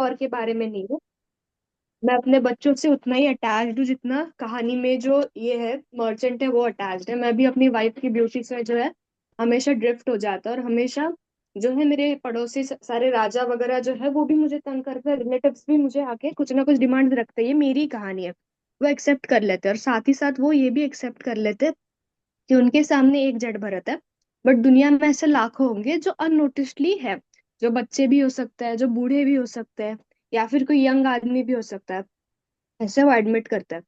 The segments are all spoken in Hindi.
और के बारे में नहीं हूँ। मैं अपने बच्चों से उतना ही अटैच्ड हूँ जितना कहानी में जो ये है मर्चेंट है वो अटैच्ड है। मैं भी अपनी वाइफ की ब्यूटी से जो है हमेशा ड्रिफ्ट हो जाता है, और हमेशा जो है मेरे पड़ोसी सारे राजा वगैरह जो है वो भी मुझे तंग करते हैं, रिलेटिव्स भी मुझे आके कुछ ना कुछ डिमांड रखते हैं। ये मेरी कहानी है, वो एक्सेप्ट कर लेते हैं, और साथ ही साथ वो ये भी एक्सेप्ट कर लेते हैं कि उनके सामने एक जड़ भरत है, बट दुनिया में ऐसे लाखों होंगे जो अननोटिस्डली है। जो बच्चे भी हो सकते हैं, जो बूढ़े भी हो सकते हैं, या फिर कोई यंग आदमी भी हो सकता है। ऐसे वो एडमिट करता है।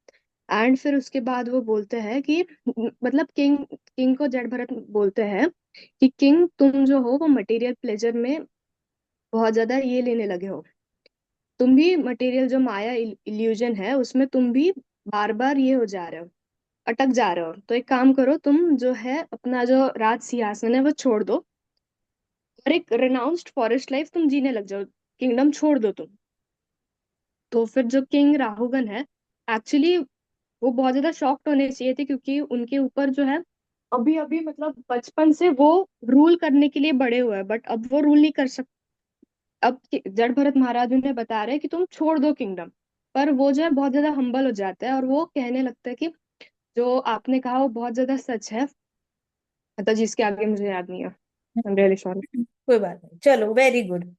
एंड फिर उसके बाद वो बोलते हैं कि मतलब किंग किंग को जड़ भरत बोलते हैं कि किंग तुम जो हो वो मटेरियल प्लेजर में बहुत ज्यादा ये लेने लगे हो। तुम भी मटेरियल जो माया इल्यूजन है उसमें तुम भी बार बार ये हो जा रहे हो, अटक जा रहे हो। तो एक काम करो, तुम जो है अपना जो राज सिंहासन है वो छोड़ दो, और एक रेनाउंस्ड फॉरेस्ट लाइफ तुम जीने लग जाओ, किंगडम छोड़ दो तुम। तो फिर जो किंग राहुगन है, एक्चुअली वो बहुत ज्यादा शॉक्ड होने चाहिए थे, क्योंकि उनके ऊपर जो है अभी अभी मतलब बचपन से वो रूल करने के लिए बड़े हुए हैं, बट अब वो रूल नहीं कर सकते। अब जड़ भरत महाराज उन्हें बता रहे हैं कि तुम छोड़ दो किंगडम। पर वो जो है बहुत ज्यादा हम्बल हो जाता है, और वो कहने लगता है कि जो आपने कहा वो बहुत ज्यादा सच है। मतलब जिसके आगे मुझे याद नहीं है। I am really sorry. कोई बात नहीं, चलो, वेरी गुड,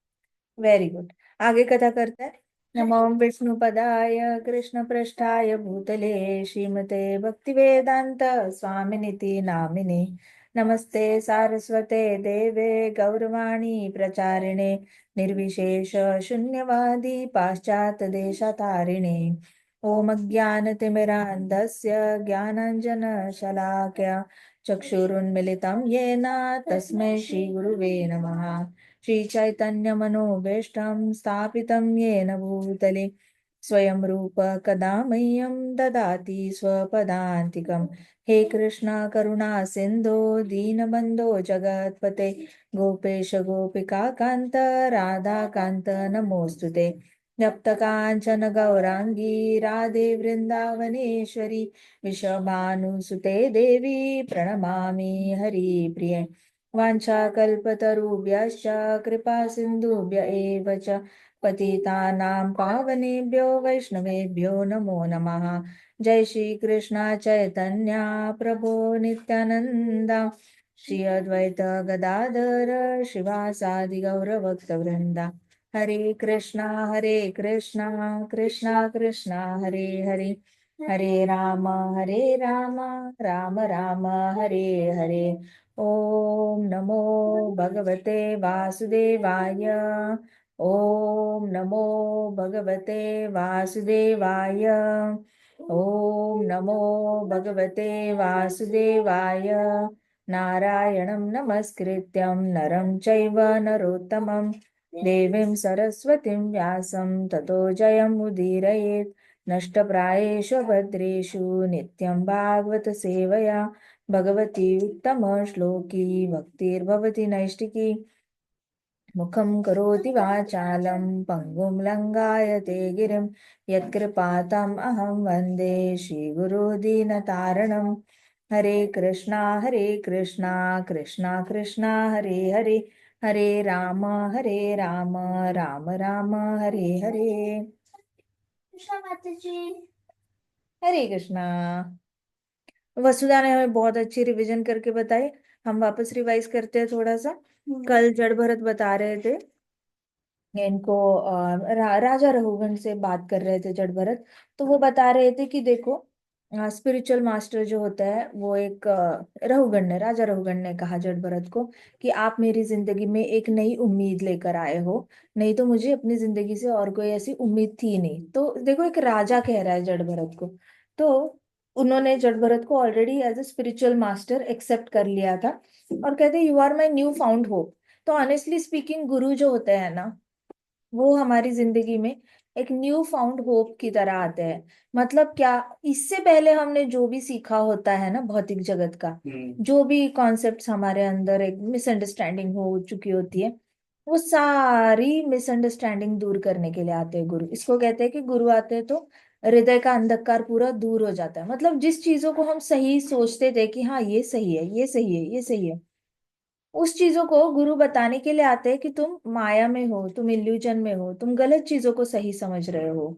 वेरी गुड। आगे कथा करते हैं। नमो विष्णुपदाय कृष्ण पृष्ठाय भूतले श्रीमते भक्ति वेदांत स्वामिनिति नामिने। नमस्ते सारस्वते देवे गौरवाणी प्रचारिणे निर्विशेष शून्यवादी पाश्चात्य देशतारिणे। ओम ज्ञानतिमिरान्धस्य ज्ञानाञ्जन शलाकया चक्षुरुन्मिलितं येन तस्मै श्रीगुरुवे नमः। श्रीचैतन्यमनोभीष्टं स्थापितं येन भूतले स्वयं रूप कदा मह्यं ददाति स्वपदान्तिकम्। हे कृष्ण करुणा सिन्धो दीनबन्धो जगत्पते गोपेश गोपिका कान्त राधा कान्त नमोऽस्तु ते। जप्तकाञ्चन गौराङ्गी राधे वृन्दावनेश्वरी विषभानुसुते देवी प्रणमामि हरिप्रिये। वाञ्छाकल्पतरुभ्यश्च कृपा सिन्धुभ्य एव च पतितानां पावनेभ्यो वैष्णवेभ्यो नमो नमः। जय श्री कृष्ण चैतन्य प्रभो नित्यानन्दा श्री अद्वैत गदाधर शिवासादि गौरभक्तवृन्दा। हरे कृष्णा कृष्णा कृष्णा हरे हरे, हरे राम राम राम हरे हरे। ओम नमो भगवते वासुदेवाय। ओम नमो भगवते वासुदेवाय। ओम नमो भगवते वासुदेवाय। नारायणं नमस्कृत्यं नरं चैव नरोत्तमं देवीं सरस्वतीं व्यासं ततो जयमुदीरयेत्। नष्टप्रायेषु भद्रेषु नित्यं भागवत सेवया भगवती उत्तम श्लोकी भक्तिर्भवति नैष्टिकी। मुखं करोति वाचालं पङ्गुं लङ्घायते गिरिं यत्कृपातम् अहं वन्दे श्रीगुरो दीनतारणम्। हरे कृष्णा कृष्णा कृष्णा हरे हरे, हरे राम राम राम हरे हरे। कृष्णा माता जी। हरे कृष्णा। वसुधा ने हमें बहुत अच्छी रिवीजन करके बताई। हम वापस रिवाइज करते हैं थोड़ा सा। कल जड़ भरत बता रहे थे इनको, राजा रघुगण से बात कर रहे थे जड़ भरत। तो वो बता रहे थे कि देखो, स्पिरिचुअल मास्टर जो होता है वो एक, राजा रघुगण ने कहा जड़ भरत को कि आप मेरी जिंदगी में एक नई उम्मीद लेकर आए हो, नहीं तो मुझे अपनी जिंदगी से और कोई ऐसी उम्मीद थी नहीं। तो देखो, एक राजा कह रहा है जड़ भरत को। तो उन्होंने जड़ भरत को already as a spiritual master accept कर लिया था, और कहते you are my new found hope. तो ऑनेस्टली स्पीकिंग, गुरु जो होते हैं ना, वो हमारी जिंदगी में एक न्यू फाउंड होप की तरह आते हैं। मतलब क्या, इससे पहले हमने जो भी सीखा होता है ना भौतिक जगत का, जो भी कॉन्सेप्ट्स हमारे अंदर एक मिसअंडरस्टैंडिंग हो चुकी होती है, वो सारी मिसअंडरस्टैंडिंग दूर करने के लिए आते हैं गुरु। इसको कहते हैं कि गुरु आते हैं तो हृदय का अंधकार पूरा दूर हो जाता है। मतलब जिस चीजों को हम सही सोचते थे कि हाँ ये सही है, ये सही है, ये सही है, उस चीजों को गुरु बताने के लिए आते हैं कि तुम माया में हो, तुम इल्यूजन में हो, तुम गलत चीजों को सही समझ रहे हो,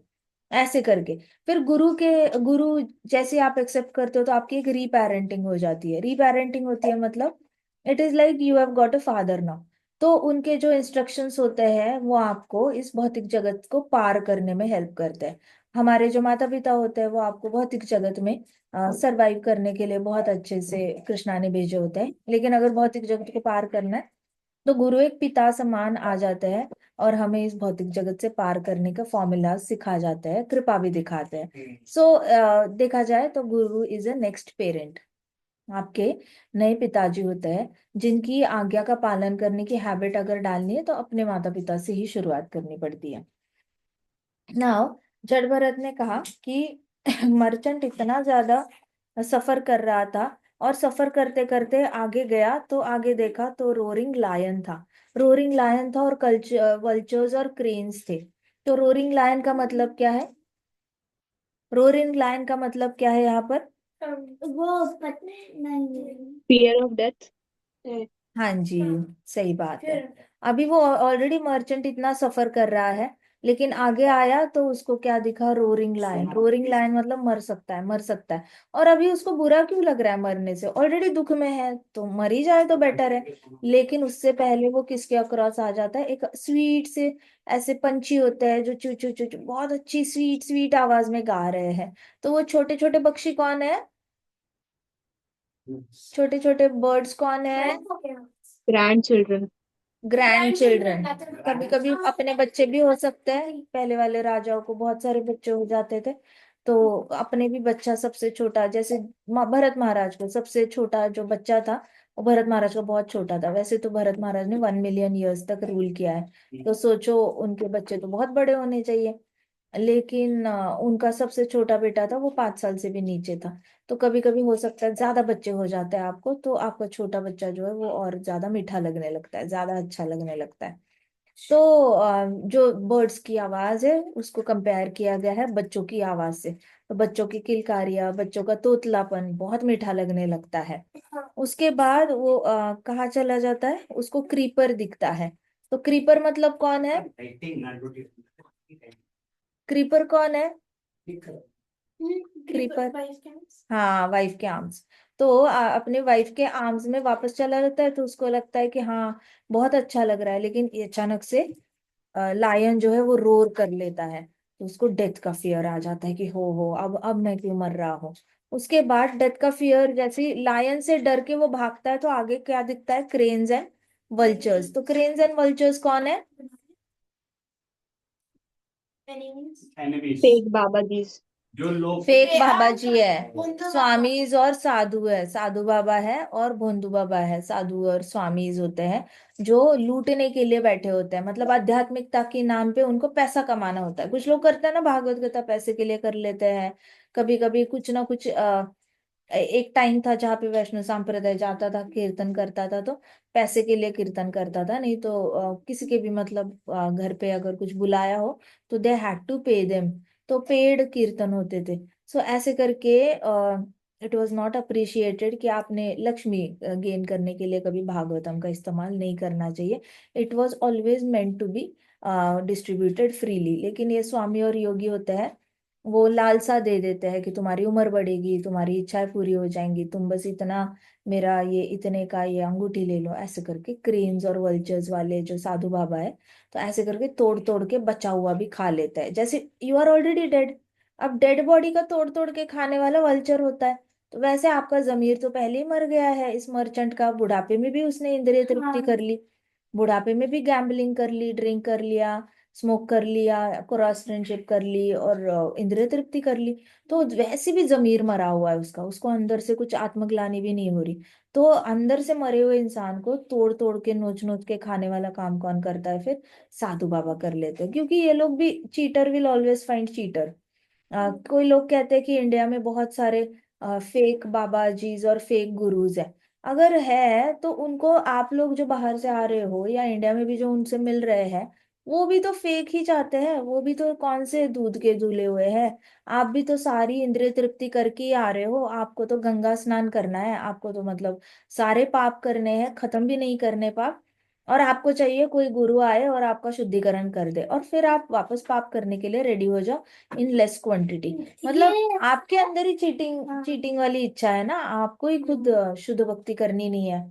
ऐसे करके। फिर गुरु जैसे आप एक्सेप्ट करते हो तो आपकी एक रीपेरेंटिंग हो जाती है। रीपेरेंटिंग होती है मतलब it is like you have got a father now. तो उनके जो इंस्ट्रक्शंस होते हैं वो आपको इस भौतिक जगत को पार करने में हेल्प करते हैं। हमारे जो माता पिता होते हैं वो आपको भौतिक जगत में सरवाइव करने के लिए बहुत अच्छे से कृष्णा ने भेजे होते हैं, लेकिन अगर भौतिक जगत को पार करना है तो गुरु एक पिता समान आ जाते हैं और हमें इस भौतिक जगत से पार करने का फॉर्मूला सिखा जाते हैं, कृपा भी दिखाते हैं। सो देखा जाए तो गुरु इज अ नेक्स्ट पेरेंट, आपके नए पिताजी होते हैं जिनकी आज्ञा का पालन करने की हैबिट अगर डालनी है तो अपने माता पिता से ही शुरुआत करनी पड़ती है। नाउ जड़ भरत ने कहा कि मर्चेंट इतना ज्यादा सफर कर रहा था और सफर करते करते आगे गया तो आगे देखा तो रोरिंग लायन था। रोरिंग लायन था और कल्चर वल्चर्स और क्रेन्स थे। तो रोरिंग लायन का मतलब क्या है? रोरिंग लायन का मतलब क्या है यहाँ पर? वो पता नहीं। Fear of death. हाँ जी, सही बात है। अभी वो ऑलरेडी मर्चेंट इतना सफर कर रहा है, लेकिन आगे आया तो उसको क्या दिखा? Roaring lion. रोरिंग लायन मतलब मर सकता है, मर सकता है। और अभी उसको बुरा क्यों लग रहा है मरने से? ऑलरेडी दुख में है तो मर ही जाए तो बेटर है। लेकिन उससे पहले वो किसके अक्रॉस आ जाता है? एक स्वीट से ऐसे पंछी होते हैं जो चू चू चू चू बहुत अच्छी स्वीट स्वीट आवाज में गा रहे हैं। तो वो छोटे छोटे पक्षी कौन है? छोटे छोटे बर्ड्स कौन है? Grand children. Grand children. कभी कभी अपने बच्चे भी हो सकते हैं। पहले वाले राजाओं को बहुत सारे बच्चे हो जाते थे, तो अपने भी बच्चा सबसे छोटा, जैसे भरत महाराज को सबसे छोटा जो बच्चा था वो भरत महाराज का बहुत छोटा था। वैसे तो भरत महाराज ने 1 मिलियन ईयर्स तक रूल किया है, तो सोचो उनके बच्चे तो बहुत बड़े होने चाहिए। लेकिन उनका सबसे छोटा बेटा था वो 5 साल से भी नीचे था। तो कभी कभी हो सकता है ज्यादा बच्चे हो जाते हैं आपको, तो आपका छोटा बच्चा जो है वो और ज्यादा मीठा लगने लगता है, ज्यादा अच्छा लगने लगता है। तो जो बर्ड्स की आवाज है उसको कंपेयर किया गया है बच्चों की आवाज से। तो बच्चों की किलकारियां, बच्चों का तोतलापन बहुत मीठा लगने लगता है। उसके बाद वो कहाँ चला जाता है? उसको क्रीपर दिखता है। तो क्रीपर मतलब कौन है? क्रीपर कौन है? क्रीपर, हाँ, वाइफ के आर्म्स। तो अपने वाइफ के आर्म्स में वापस चला जाता है तो उसको लगता है कि हाँ बहुत अच्छा लग रहा है, लेकिन ये अचानक से लायन जो है वो रोर कर लेता है। तो उसको डेथ का फियर आ जाता है कि हो अब मैं क्यों मर रहा हूँ। उसके बाद डेथ का फियर, जैसे लायन से डर के वो भागता है तो आगे क्या दिखता है? Cranes and vultures. तो क्रेन्स एंड वल्चर्स कौन है? फेक बाबा जी। जो लोग फेक बाबा जी है, स्वामीज और साधु है। साधु बाबा है और भोंदू बाबा है। साधु और स्वामीज होते हैं जो लूटने के लिए बैठे होते हैं, मतलब आध्यात्मिकता के नाम पे उनको पैसा कमाना होता है। कुछ लोग करते हैं ना, भागवत गीता पैसे के लिए कर लेते हैं। कभी कभी कुछ ना कुछ एक टाइम था जहाँ पे वैष्णव संप्रदाय जाता था, कीर्तन करता था तो पैसे के लिए कीर्तन करता था, नहीं तो किसी के भी मतलब घर पे अगर कुछ बुलाया हो तो they had to pay them. तो पेड कीर्तन होते थे। सो ऐसे करके इट वाज नॉट अप्रिशिएटेड कि आपने लक्ष्मी गेन करने के लिए कभी भागवतम का इस्तेमाल नहीं करना चाहिए। It was always meant to be distributed freely. लेकिन ये स्वामी और योगी होते हैं, वो लालसा दे देते हैं कि तुम्हारी उम्र बढ़ेगी, तुम्हारी इच्छाएं पूरी हो जाएंगी, तुम बस इतना मेरा ये इतने का ये अंगूठी ले लो, ऐसे करके क्रेन्स और वल्चर्स वाले जो साधु बाबा है तो ऐसे करके तोड़ तोड़ के बचा हुआ भी खा लेता है। जैसे यू आर ऑलरेडी डेड, अब डेड बॉडी का तोड़ तोड़ के खाने वाला वल्चर होता है। तो वैसे आपका जमीर तो पहले ही मर गया है इस मर्चेंट का। बुढ़ापे में भी उसने इंद्रिय तृप्ति कर ली, बुढ़ापे में भी गैम्बलिंग कर ली, ड्रिंक कर लिया, स्मोक कर लिया, क्रॉस फ्रेंडशिप कर ली और इंद्रिय तृप्ति कर ली। तो वैसे भी जमीर मरा हुआ है उसका, उसको अंदर से कुछ आत्मग्लानि भी नहीं हो रही। तो अंदर से मरे हुए इंसान को तोड़ तोड़ के नोच नोच के खाने वाला काम कौन करता है? फिर साधु बाबा कर लेते हैं, क्योंकि ये लोग भी cheater will always find cheater. कोई लोग कहते हैं कि इंडिया में बहुत सारे फेक बाबा जीज और फेक गुरुज है। अगर है तो उनको आप लोग जो बाहर से आ रहे हो या इंडिया में भी जो उनसे मिल रहे हैं वो भी तो फेक ही चाहते हैं, वो भी तो कौन से दूध के धुले हुए हैं। आप भी तो सारी इंद्रिय तृप्ति करके ही आ रहे हो, आपको तो गंगा स्नान करना है, आपको तो मतलब सारे पाप करने हैं, खत्म भी नहीं करने पाप। और आपको चाहिए कोई गुरु आए और आपका शुद्धिकरण कर दे, और फिर आप वापस पाप करने के लिए रेडी हो जाओ इन लेस क्वांटिटी। मतलब आपके अंदर ही चीटिंग चीटिंग वाली इच्छा है ना, आपको ही खुद शुद्ध भक्ति करनी नहीं है,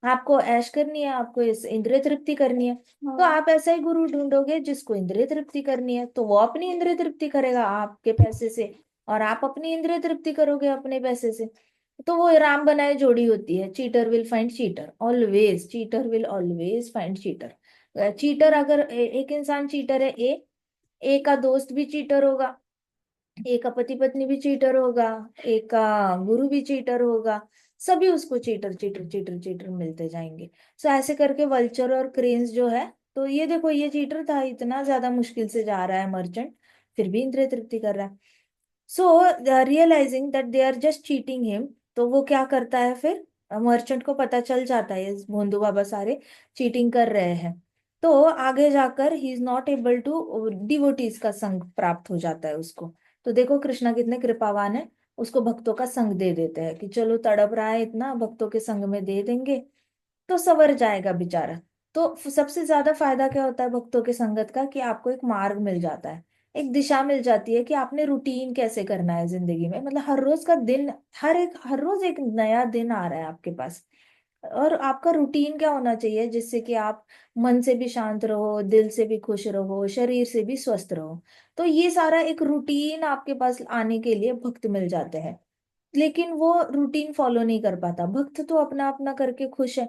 आपको ऐश करनी है, आपको इस इंद्रिय तृप्ति करनी है। तो आप ऐसा ही गुरु ढूंढोगे जिसको इंद्रिय तृप्ति करनी है, तो वो अपनी इंद्रिय तृप्ति करेगा आपके पैसे से, और आप अपनी इंद्रिय तृप्ति करोगे अपने पैसे से। तो वो राम बनाए जोड़ी होती है, cheater will find cheater always, cheater will always find cheater. Cheater अगर एक इंसान चीटर है, ए का दोस्त भी चीटर होगा, एक का पति पत्नी भी चीटर होगा, एक का गुरु भी चीटर होगा, सभी उसको चीटर चीटर चीटर चीटर मिलते जाएंगे। सो ऐसे करके वल्चर और क्रेन्स जो है, तो ये देखो ये चीटर था, इतना ज्यादा मुश्किल से जा रहा है मर्चेंट, फिर भी इंद्रिय तृप्ति कर रहा है। So realising that they are just cheating him, तो वो क्या करता है फिर, मर्चेंट को पता चल जाता है ये भोंदू बाबा सारे चीटिंग कर रहे हैं। तो आगे जाकर he is not able to, devotees का संग प्राप्त हो जाता है उसको। तो देखो कृष्णा कितने कृपावान है, उसको भक्तों का संग दे देते हैं कि चलो तड़प रहा है इतना, भक्तों के संग में दे देंगे तो सवर जाएगा बेचारा। तो सबसे ज्यादा फायदा क्या होता है भक्तों के संगत का, कि आपको एक मार्ग मिल जाता है, एक दिशा मिल जाती है कि आपने रूटीन कैसे करना है जिंदगी में, मतलब हर रोज का दिन, हर रोज एक नया दिन आ रहा है आपके पास, और आपका रूटीन क्या होना चाहिए जिससे कि आप मन से भी शांत रहो, दिल से भी खुश रहो, शरीर से भी स्वस्थ रहो। तो ये सारा एक रूटीन आपके पास आने के लिए भक्त मिल जाते हैं, लेकिन वो रूटीन फॉलो नहीं कर पाता, भक्त तो अपना अपना करके खुश है,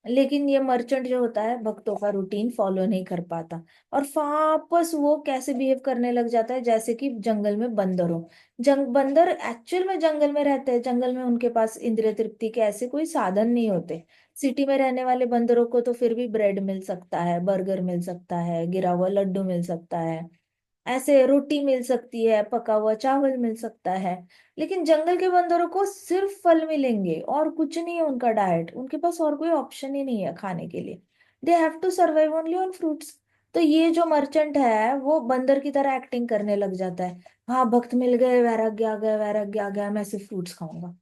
लेकिन ये मर्चेंट जो होता है भक्तों का रूटीन फॉलो नहीं कर पाता, और वापस वो कैसे बिहेव करने लग जाता है जैसे कि जंगल में बंदर हो। बंदर एक्चुअल में जंगल में रहते हैं, जंगल में उनके पास इंद्रिय तृप्ति के ऐसे कोई साधन नहीं होते। सिटी में रहने वाले बंदरों को तो फिर भी ब्रेड मिल सकता है, बर्गर मिल सकता है, गिरा हुआ लड्डू मिल सकता है, ऐसे रोटी मिल सकती है, पका हुआ चावल मिल सकता है। लेकिन जंगल के बंदरों को सिर्फ फल मिलेंगे और कुछ नहीं है उनका डाइट, उनके पास और कोई ऑप्शन ही नहीं है खाने के लिए, they have to survive only on fruits. तो ये जो मर्चेंट है वो बंदर की तरह एक्टिंग करने लग जाता है, हाँ भक्त मिल गए, वैराग्य आ गया, वैराग्य आ गया, मैं सिर्फ फ्रूट्स खाऊंगा,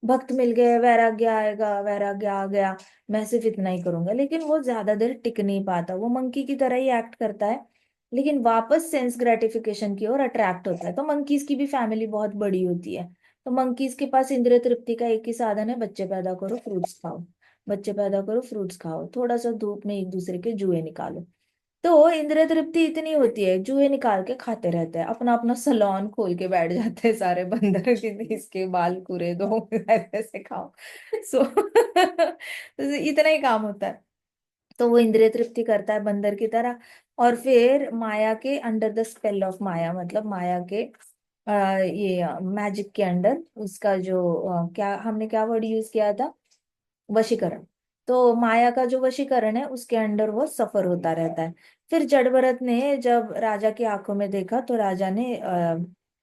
भक्त मिल गए, वैराग्य आएगा, वैराग्य आ गया, मैं सिर्फ इतना ही करूंगा। लेकिन वो ज्यादा देर टिक नहीं पाता, वो मंकी की तरह ही एक्ट करता है, लेकिन वापस सेंस ग्रेटिफिकेशन की ओर अट्रैक्ट होता है। तो मंकीज की भी फैमिली बहुत बड़ी होती है, तो मंकीज के पास इंद्रिय तृप्ति का एक ही साधन है, बच्चे पैदा करो फ्रूट्स खाओ, बच्चे पैदा करो फ्रूट्स खाओ, थोड़ा सा धूप में एक दूसरे के जुए निकालो। तो इंद्रिय तृप्ति इतनी होती है, जुए निकाल के खाते रहते हैं, अपना अपना सलोन खोल के बैठ जाते हैं सारे बंदर के, इसके बाल कुरे दो ऐसे खाओ। सो इतना ही काम होता है। तो वो इंद्रिय तृप्ति करता है बंदर की तरह, और फिर माया के अंडर द स्पेल ऑफ माया, मतलब माया के ये मैजिक के अंडर उसका जो क्या हमने क्या वर्ड यूज किया था, वशीकरण। तो माया का जो वशीकरण है उसके अंडर वो सफर होता रहता है। फिर जड़ भरत ने जब राजा की आंखों में देखा, तो राजा ने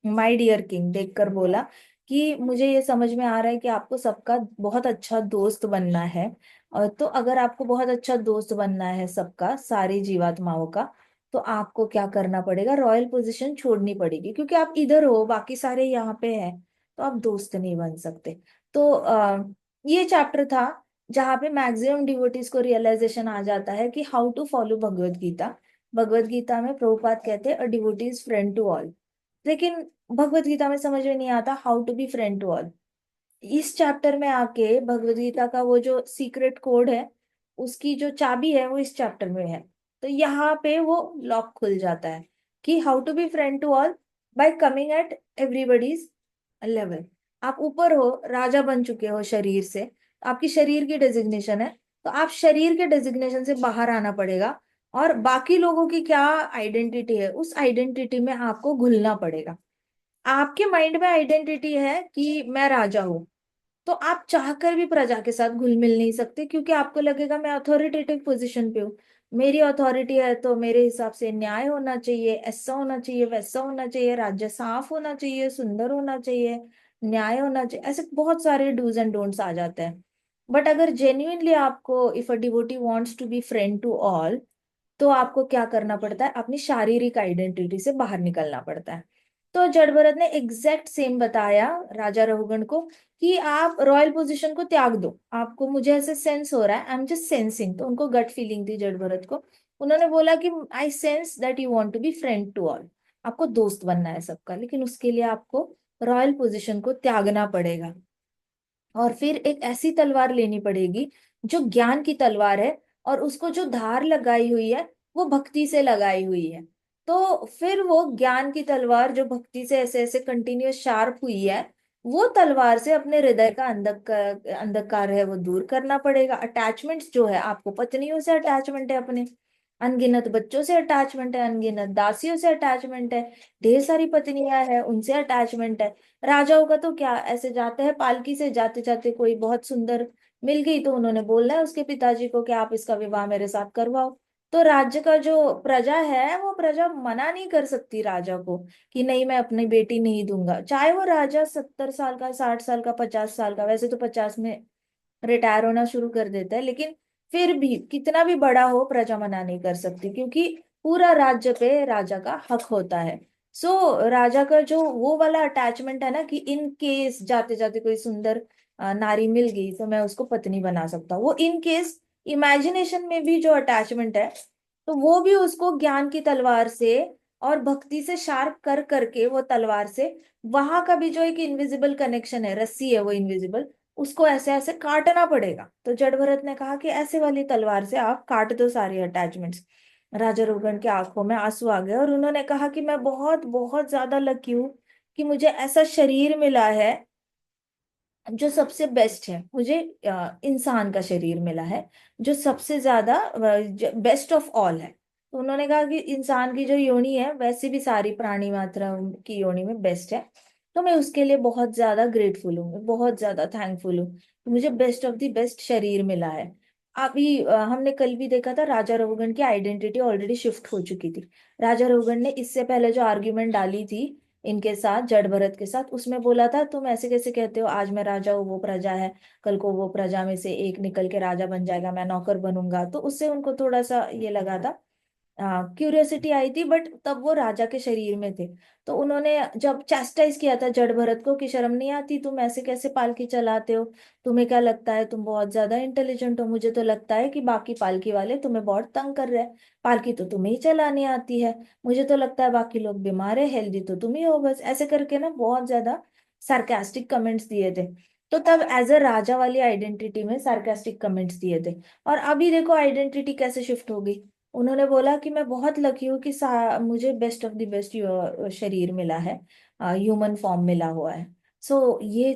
माय डियर किंग देखकर बोला कि मुझे ये समझ में आ रहा है कि आपको सबका बहुत अच्छा दोस्त बनना है, और तो अगर आपको बहुत अच्छा दोस्त बनना है सबका, सारी जीवात्माओं का, तो आपको क्या करना पड़ेगा, रॉयल पोजीशन छोड़नी पड़ेगी, क्योंकि आप इधर हो बाकी सारे यहाँ पे हैं, तो आप दोस्त नहीं बन सकते। तो ये चैप्टर था जहाँ पे मैक्सिमम डिवोटीज को रियलाइजेशन आ जाता है कि how to follow Bhagavad Gita. Bhagavad Gita में प्रभुपाद कहते हैं a devotee is friend to all, लेकिन भगवत गीता में समझ में नहीं आता how to be friend to all. इस चैप्टर में आके भगवत गीता का वो जो सीक्रेट कोड है, उसकी जो चाबी है वो इस चैप्टर में है। तो यहाँ पे वो लॉक खुल जाता है कि how to be friend to all by coming at everybody's level. आप ऊपर हो, राजा बन चुके हो शरीर से, आपकी शरीर की डेजिग्नेशन है, तो आप शरीर के डेजिग्नेशन से बाहर आना पड़ेगा, और बाकी लोगों की क्या आइडेंटिटी है उस आइडेंटिटी में आपको घुलना पड़ेगा। आपके माइंड में आइडेंटिटी है कि मैं राजा हूं, तो आप चाहकर भी प्रजा के साथ घुल मिल नहीं सकते, क्योंकि आपको लगेगा मैं अथॉरिटेटिव पोजीशन पे हूँ, मेरी अथॉरिटी है, तो मेरे हिसाब से न्याय होना चाहिए, ऐसा होना चाहिए, वैसा होना चाहिए, राज्य साफ होना चाहिए, सुंदर होना चाहिए, न्याय होना चाहिए, ऐसे बहुत सारे डूज एंड डोंट्स आ जाते हैं। बट अगर जेन्युइनली आपको, if a devotee wants to be friend to all, तो आपको क्या करना पड़ता है, अपनी शारीरिक आइडेंटिटी से बाहर निकलना पड़ता है। तो जड़ भरत ने एग्जैक्ट सेम बताया राजा रहुगण को कि आप रॉयल पोजीशन को त्याग दो, आपको, मुझे ऐसे सेंस हो रहा है, आई एम जस्ट सेंसिंग। तो उनको गट फीलिंग थी जड़ भरत को। उन्होंने बोला कि I sense that you want to be friend to all, आपको दोस्त बनना है सबका, लेकिन उसके लिए आपको रॉयल पोजीशन को त्यागना पड़ेगा, और फिर एक ऐसी तलवार लेनी पड़ेगी जो ज्ञान की तलवार है, और उसको जो धार लगाई हुई है वो भक्ति से लगाई हुई है। तो फिर वो ज्ञान की तलवार जो भक्ति से ऐसे ऐसे कंटिन्यूस शार्प हुई है, वो तलवार से अपने हृदय का अंधकार है वो दूर करना पड़ेगा। अटैचमेंट्स जो है, आपको पत्नियों से अटैचमेंट है, अपने अनगिनत बच्चों से अटैचमेंट है, अनगिनत दासियों से अटैचमेंट है, ढेर सारी पत्नियां हैं उनसे अटैचमेंट है। राजाओं का तो क्या, ऐसे जाते हैं पालकी से, जाते जाते कोई बहुत सुंदर मिल गई तो उन्होंने बोलना है उसके पिताजी को कि आप इसका विवाह मेरे साथ करवाओ। तो राज्य का जो प्रजा है, वो प्रजा मना नहीं कर सकती राजा को कि नहीं मैं अपनी बेटी नहीं दूंगा, चाहे वो राजा 70 साल का, 60 साल का, 50 साल का, वैसे तो 50 में रिटायर होना शुरू कर देता है, लेकिन फिर भी कितना भी बड़ा हो प्रजा मना नहीं कर सकती, क्योंकि पूरा राज्य पे राजा का हक होता है। सो राजा का जो वो वाला अटैचमेंट है ना, कि इन केस जाते जाते कोई सुंदर नारी मिल गई तो मैं उसको पत्नी बना सकता हूँ, वो इन केस इमेजिनेशन में भी जो अटैचमेंट है, तो वो भी उसको ज्ञान की तलवार से और भक्ति से शार्प कर करके वो तलवार से, वहां का भी जो एक इनविजिबल कनेक्शन है, रस्सी है वो इनविजिबल, उसको ऐसे ऐसे काटना पड़ेगा। तो जड़ भरत ने कहा कि ऐसे वाली तलवार से आप काट दो सारी अटैचमेंट्स। राजा रोगन की आंखों में आंसू आ गए और उन्होंने कहा कि मैं बहुत बहुत ज्यादा लकी हूँ कि मुझे ऐसा शरीर मिला है जो सबसे बेस्ट है, मुझे इंसान का शरीर मिला है जो सबसे ज्यादा बेस्ट ऑफ ऑल है। तो उन्होंने कहा कि इंसान की जो योनि है वैसे भी सारी प्राणी मात्रा की योनि में बेस्ट है, तो मैं उसके लिए बहुत ज्यादा ग्रेटफुल हूँ, बहुत ज्यादा थैंकफुल हूँ कि मुझे बेस्ट ऑफ द बेस्ट शरीर मिला है। अभी हमने कल भी देखा था राजा रघुगण की आइडेंटिटी ऑलरेडी शिफ्ट हो चुकी थी। राजा रघुगण ने इससे पहले जो आर्ग्यूमेंट डाली थी इनके साथ, जड़ भरत के साथ, उसमें बोला था तुम ऐसे कैसे कहते हो, आज मैं राजा हूँ वो प्रजा है, कल को वो प्रजा में से एक निकल के राजा बन जाएगा, मैं नौकर बनूंगा। तो उससे उनको थोड़ा सा ये लगा था, क्यूरियोसिटी आई थी, बट तब वो राजा के शरीर में थे। तो उन्होंने जब चैस्टाइज किया था जड़ भरत को कि शर्म नहीं आती, तुम ऐसे कैसे पालकी चलाते हो, तुम्हें क्या लगता है तुम बहुत ज्यादा इंटेलिजेंट हो, मुझे तो लगता है कि बाकी पालकी वाले तुम्हें बहुत तंग कर रहे हैं, पालकी तो तुम्हें ही चलानी आती है, मुझे तो लगता है बाकी लोग बीमार है, हेल्दी तो तुम ही हो बस, ऐसे करके ना बहुत ज्यादा सार्केस्टिक कमेंट्स दिए थे। तो तब एज अ राजा वाली आइडेंटिटी में सार्केस्टिक कमेंट्स दिए थे। और अभी देखो आइडेंटिटी कैसे शिफ्ट हो गई, उन्होंने बोला कि मैं बहुत लकी हूँ कि मुझे बेस्ट ऑफ द बेस्ट शरीर मिला है, ह्यूमन फॉर्म मिला हुआ है। सो ये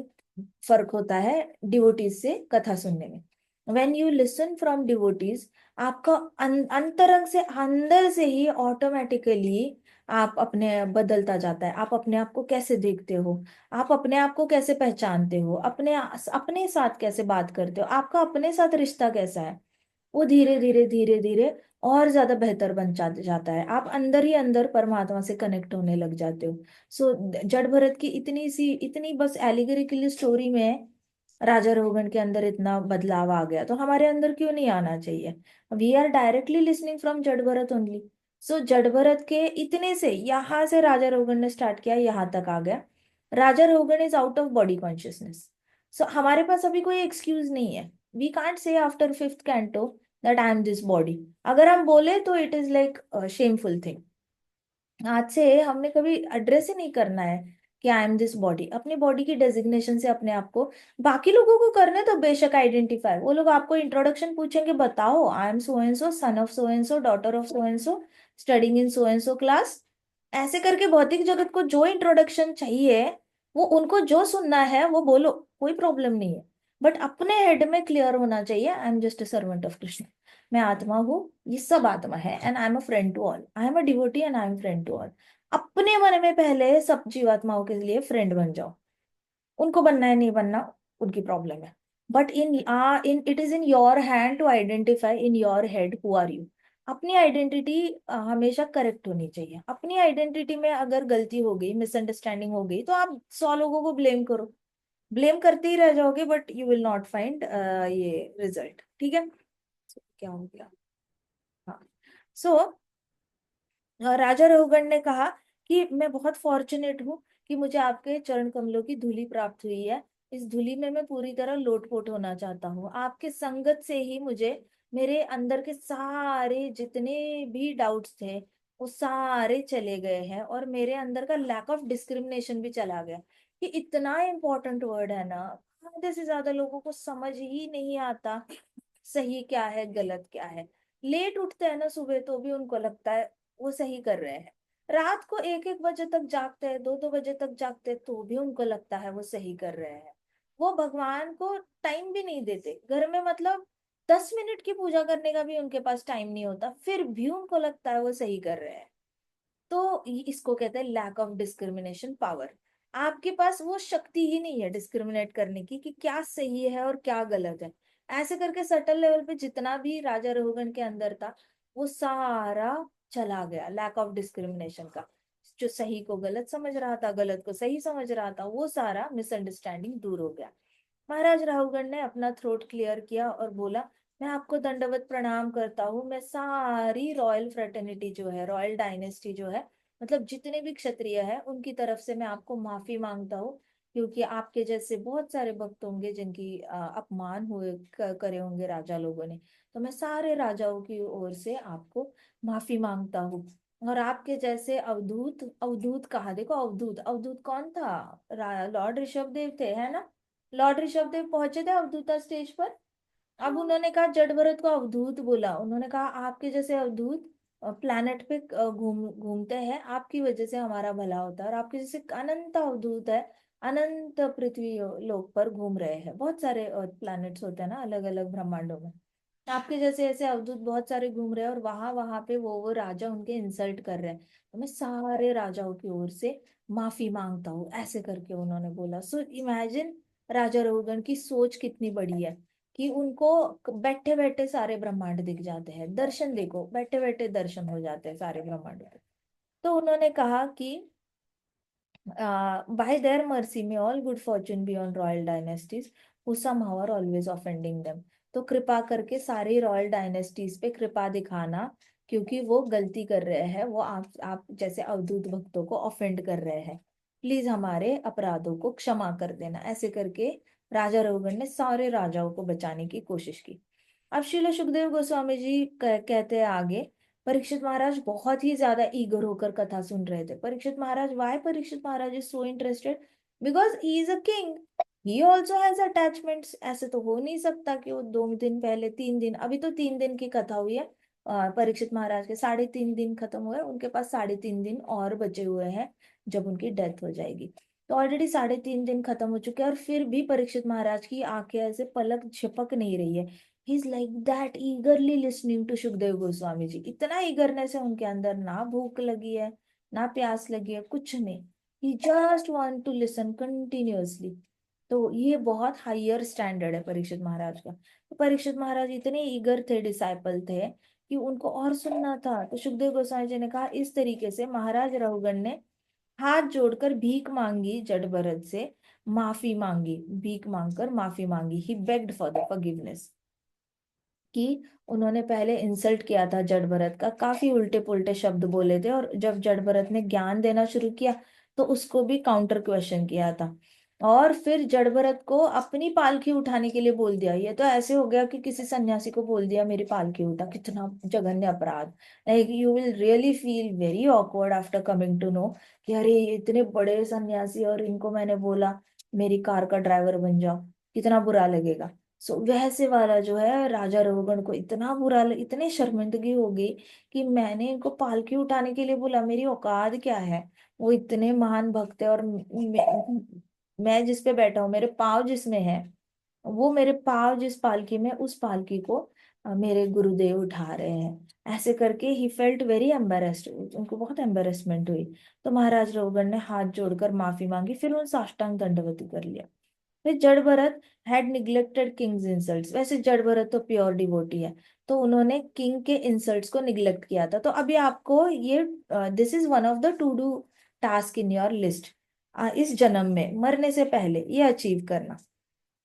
फर्क होता है डिवोटीज से कथा सुनने में। When you listen from devotees, आपका अंतरंग से, अंदर से ही ऑटोमेटिकली आप अपने बदलता जाता है, आप अपने आप को कैसे देखते हो, आप अपने आप को कैसे पहचानते हो, अपने अपने साथ कैसे बात करते हो, आपका अपने साथ रिश्ता कैसा है, वो धीरे धीरे धीरे धीरे और ज्यादा बेहतर बन जाता है, आप अंदर ही अंदर परमात्मा से कनेक्ट होने लग जाते हो। सो जड़ भरत की इतनी सी, इतनी बस एलिगोरिकल स्टोरी में राजा रोगन के अंदर इतना बदलाव आ गया, तो हमारे अंदर क्यों नहीं आना चाहिए। We are directly listening from Jada Bharat only. सो जड़ भरत के इतने से, यहाँ से राजा रोगन ने स्टार्ट किया, यहाँ तक आ गया। Raja Rogan is out of body consciousness. So हमारे पास अभी कोई एक्सक्यूज नहीं है, we can't say after fifth canto that I am this body. अगर हम बोले तो it is like shameful thing. आज से हमने कभी एड्रेस ही नहीं करना है कि आई एम दिस बॉडी, अपनी बॉडी की डेजिग्नेशन से अपने आप को, बाकी लोगों को करने तो बेशक आइडेंटिफाई, वो लोग आपको इंट्रोडक्शन पूछेंगे, बताओ I am so and so, son of so and so, daughter of so and so, studying in so and so class, ऐसे करके भौतिक जगत को जो इंट्रोडक्शन चाहिए, वो उनको जो सुनना है वो बोलो, कोई प्रॉब्लम नहीं है। बट अपने हेड में क्लियर होना चाहिए, I am just a servant of Krishna, मैं आत्मा हूँ, ये सब आत्मा है, and I am a friend to all, I am a devotee and I am friend to all. अपने मन में पहले सब जीवात्माओं के लिए फ्रेंड बन जाओ, उनको बनना है नहीं बनना उनकी प्रॉब्लम है। But in it is in your hand to identify in your head who are you. अपनी आइडेंटिटी हमेशा करेक्ट होनी चाहिए। अपनी आइडेंटिटी में अगर गलती हो गई, मिसअंडरस्टैंडिंग हो गई, तो आप 100 लोगों को ब्लेम करो, ब्लेम करते ही रह जाओगे, but you will not find ये रिजल्ट। ठीक है। So, क्या हो गया, हाँ। सो राजा रहुगण ने कहा कि मैं बहुत फॉर्चुनेट हूँ कि मुझे आपके चरण कमलों की धूली प्राप्त हुई है। इस धूली में मैं पूरी तरह लोटपोट होना चाहता हूँ। आपके संगत से ही मुझे मेरे अंदर के सारे जितने भी डाउट्स थे वो सारे चले गए हैं, और मेरे अंदर का लैक ऑफ डिस्क्रिमिनेशन भी चला गया। कि इतना इंपॉर्टेंट वर्ड है ना, आधे से ज्यादा लोगों को समझ ही नहीं आता सही क्या है गलत क्या है। लेट उठते हैं ना सुबह तो भी उनको लगता है वो सही कर रहे हैं। रात को 1-1 बजे तक जागते हैं, 2-2 बजे तक जागते हैं, तो भी उनको लगता है वो सही कर रहे हैं। वो भगवान को टाइम भी नहीं देते घर में, मतलब 10 मिनट की पूजा करने का भी उनके पास टाइम नहीं होता, फिर भी उनको लगता है वो सही कर रहे हैं। तो इसको कहते हैं लैक ऑफ डिस्क्रिमिनेशन पावर। आपके पास वो शक्ति ही नहीं है डिस्क्रिमिनेट करने की कि क्या सही है और क्या गलत है। ऐसे करके सटल लेवल पे जितना भी राजा रघुगण के अंदर था वो सारा चला गया, लैक ऑफ डिस्क्रिमिनेशन का। जो सही को गलत समझ रहा था, गलत को सही समझ रहा था, वो सारा मिसअंडरस्टैंडिंग दूर हो गया। महाराज राहुगण ने अपना थ्रोट क्लियर किया और बोला, मैं आपको दंडवत प्रणाम करता हूँ। मैं सारी रॉयल फ्रेटर्निटी जो है, रॉयल डायनेस्टी जो है, मतलब जितने भी क्षत्रिय है उनकी तरफ से मैं आपको माफी मांगता हूँ। क्योंकि आपके जैसे बहुत सारे भक्त होंगे जिनकी अपमान हुए करे होंगे राजा लोगों ने। तो मैं सारे राजाओं की ओर से आपको माफी मांगता हूँ। और आपके जैसे अवधूत, अवधूत कहा, देखो अवधूत, अवधूत कौन था? लॉर्ड ऋषभ देव थे, है ना? लॉर्ड ऋषभ देव पहुंचे थे अवधूता स्टेज पर। अब उन्होंने कहा, जड़ भरत को अवधूत बोला, उन्होंने कहा आपके जैसे अवधूत प्लैनेट पे घूमते हैं, आपकी वजह से हमारा भला होता है। और आपके जैसे अनंत अवधूत है, अनंत पृथ्वी लोक पर घूम रहे हैं। बहुत सारे प्लैनेट्स होते हैं ना अलग अलग ब्रह्मांडों में। आपके जैसे ऐसे अवधूत बहुत सारे घूम रहे हैं, और वहां वहां पे वो राजा उनके इंसल्ट कर रहे हैं। तो मैं सारे राजाओं की ओर से माफी मांगता हूँ, ऐसे करके उन्होंने बोला। सो इमेजिन राजा रघुगण की सोच कितनी बड़ी है कि उनको बैठे बैठे सारे ब्रह्मांड दिख जाते हैं। दर्शन देखो, बैठे बैठे दर्शन हो जाते हैं सारे ब्रह्मांड के। तो उन्होंने कहा कि by their mercy may all good fortune be on royal dynasties who somehow are always offending them। तो कृपा करके सारी रॉयल डायनेस्टीज पे कृपा दिखाना, क्योंकि वो गलती कर रहे हैं, वो आप जैसे अवधूत भक्तों को ऑफेंड कर रहे हैं। प्लीज हमारे अपराधों को क्षमा कर देना। ऐसे करके राजा रघुगण ने सारे राजाओं को बचाने की कोशिश की। अब श्रील सुखदेव गोस्वामी जी कहते हैं आगे, परीक्षित महाराज बहुत ही ज्यादा ईगर होकर कथा सुन रहे थे। Parikshit Maharaj, why Parikshit Maharaj is so interested? Because he is a king, he also has attachments. ऐसे तो हो नहीं सकता कि वो 2 दिन पहले, 3 दिन, अभी तो 3 दिन की कथा हुई है। परीक्षित महाराज के 3.5 दिन खत्म हुए, उनके पास 3.5 दिन और बचे हुए हैं जब उनकी डेथ हो जाएगी। तो ऑलरेडी 3.5 दिन खत्म हो चुके हैं, और फिर भी परीक्षित महाराज की आंखें ऐसे पलक झपक नहीं रही है। He is like that eagerly listening to Sukhdev Goswami ji. इतना ईगरनेस है उनके अंदर, ना भूख लगी है ना प्यास लगी है, कुछ नहीं। He just want to listen continuously. तो ये बहुत हायर स्टैंडर्ड है परीक्षित महाराज का। तो परीक्षित महाराज इतने ईगर थे, डिसाइपल थे, कि उनको और सुनना था। तो सुखदेव गोस्वामी जी ने कहा, इस तरीके से महाराज रघुगण ने हाथ जोड़कर भीख मांगी, जड़ भरत से माफी मांगी, भीख मांगकर माफी मांगी। ही बेग्ड फॉर द फॉरगिवनेस। कि उन्होंने पहले इंसल्ट किया था जड़ भरत का, काफी उल्टे पुल्टे शब्द बोले थे, और जब जड़ भरत ने ज्ञान देना शुरू किया तो उसको भी काउंटर क्वेश्चन किया था। और फिर जड़ भरत को अपनी पालकी उठाने के लिए बोल दिया। ये तो ऐसे हो गया कि किसी सन्यासी को बोल दिया मेरी पालकी उठा। कितना जघन्य अपराध! Like you will really feel very awkward after coming to know कि अरे ये इतने बड़े सन्यासी और इनको मैंने बोला मेरी कार का ड्राइवर बन जाओ, कितना बुरा लगेगा। सो वैसे वाला जो है, राजा रघुगण को इतना इतनी शर्मिंदगी हो गई कि मैंने इनको पालकी उठाने के लिए बोला, मेरी औकात क्या है? वो इतने महान भक्त है, और मैं जिस पे बैठा हूँ, मेरे पाँव जिसमें है, वो मेरे पाँव जिस पालकी में, उस पालकी को मेरे गुरुदेव उठा रहे हैं। ऐसे करके ही फेल्ट वेरी एम्बेरेस्ड, उनको बहुत एम्बेरसमेंट हुई। तो महाराज रघुगण ने हाथ जोड़कर माफी मांगी, फिर उन साष्टांग दंडवती कर लिया। फिर जड़ Bharat had neglected Kings insults. वैसे जड़ भरत तो प्योर डिवोटी है, तो उन्होंने किंग के इंसल्ट्स को निग्लेक्ट किया था। तो अभी आपको ये, this is one of the to do task in your list, इस जन्म में मरने से पहले ये अचीव करना।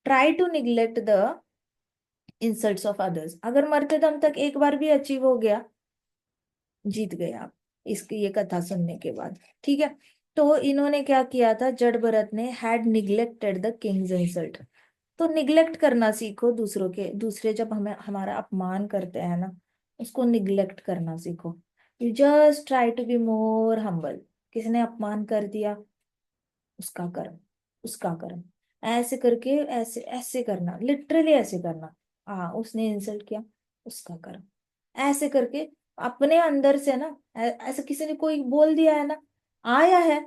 Try to neglect the insults of others. अगर मरते दम तक एक बार भी अचीव हो गया जीत गए आप इसकी ये कथा सुनने के बाद। ठीक है। तो इन्होंने क्या किया था, जड़ भरत ने had neglected the Kings insult. तो निग्लेक्ट करना सीखो दूसरों के, दूसरे जब हमें हमारा अपमान करते हैं ना, उसको निग्लेक्ट करना सीखो। You just try to be more humble. किसने अपमान कर दिया, उसका कर्म, उसका कर्म, ऐसे करके, ऐसे ऐसे करना, लिटरली ऐसे करना। हाँ उसने इंसल्ट किया, उसका कर्म, ऐसे करके अपने अंदर से ना, ऐसे किसी ने कोई बोल दिया है ना, आया है,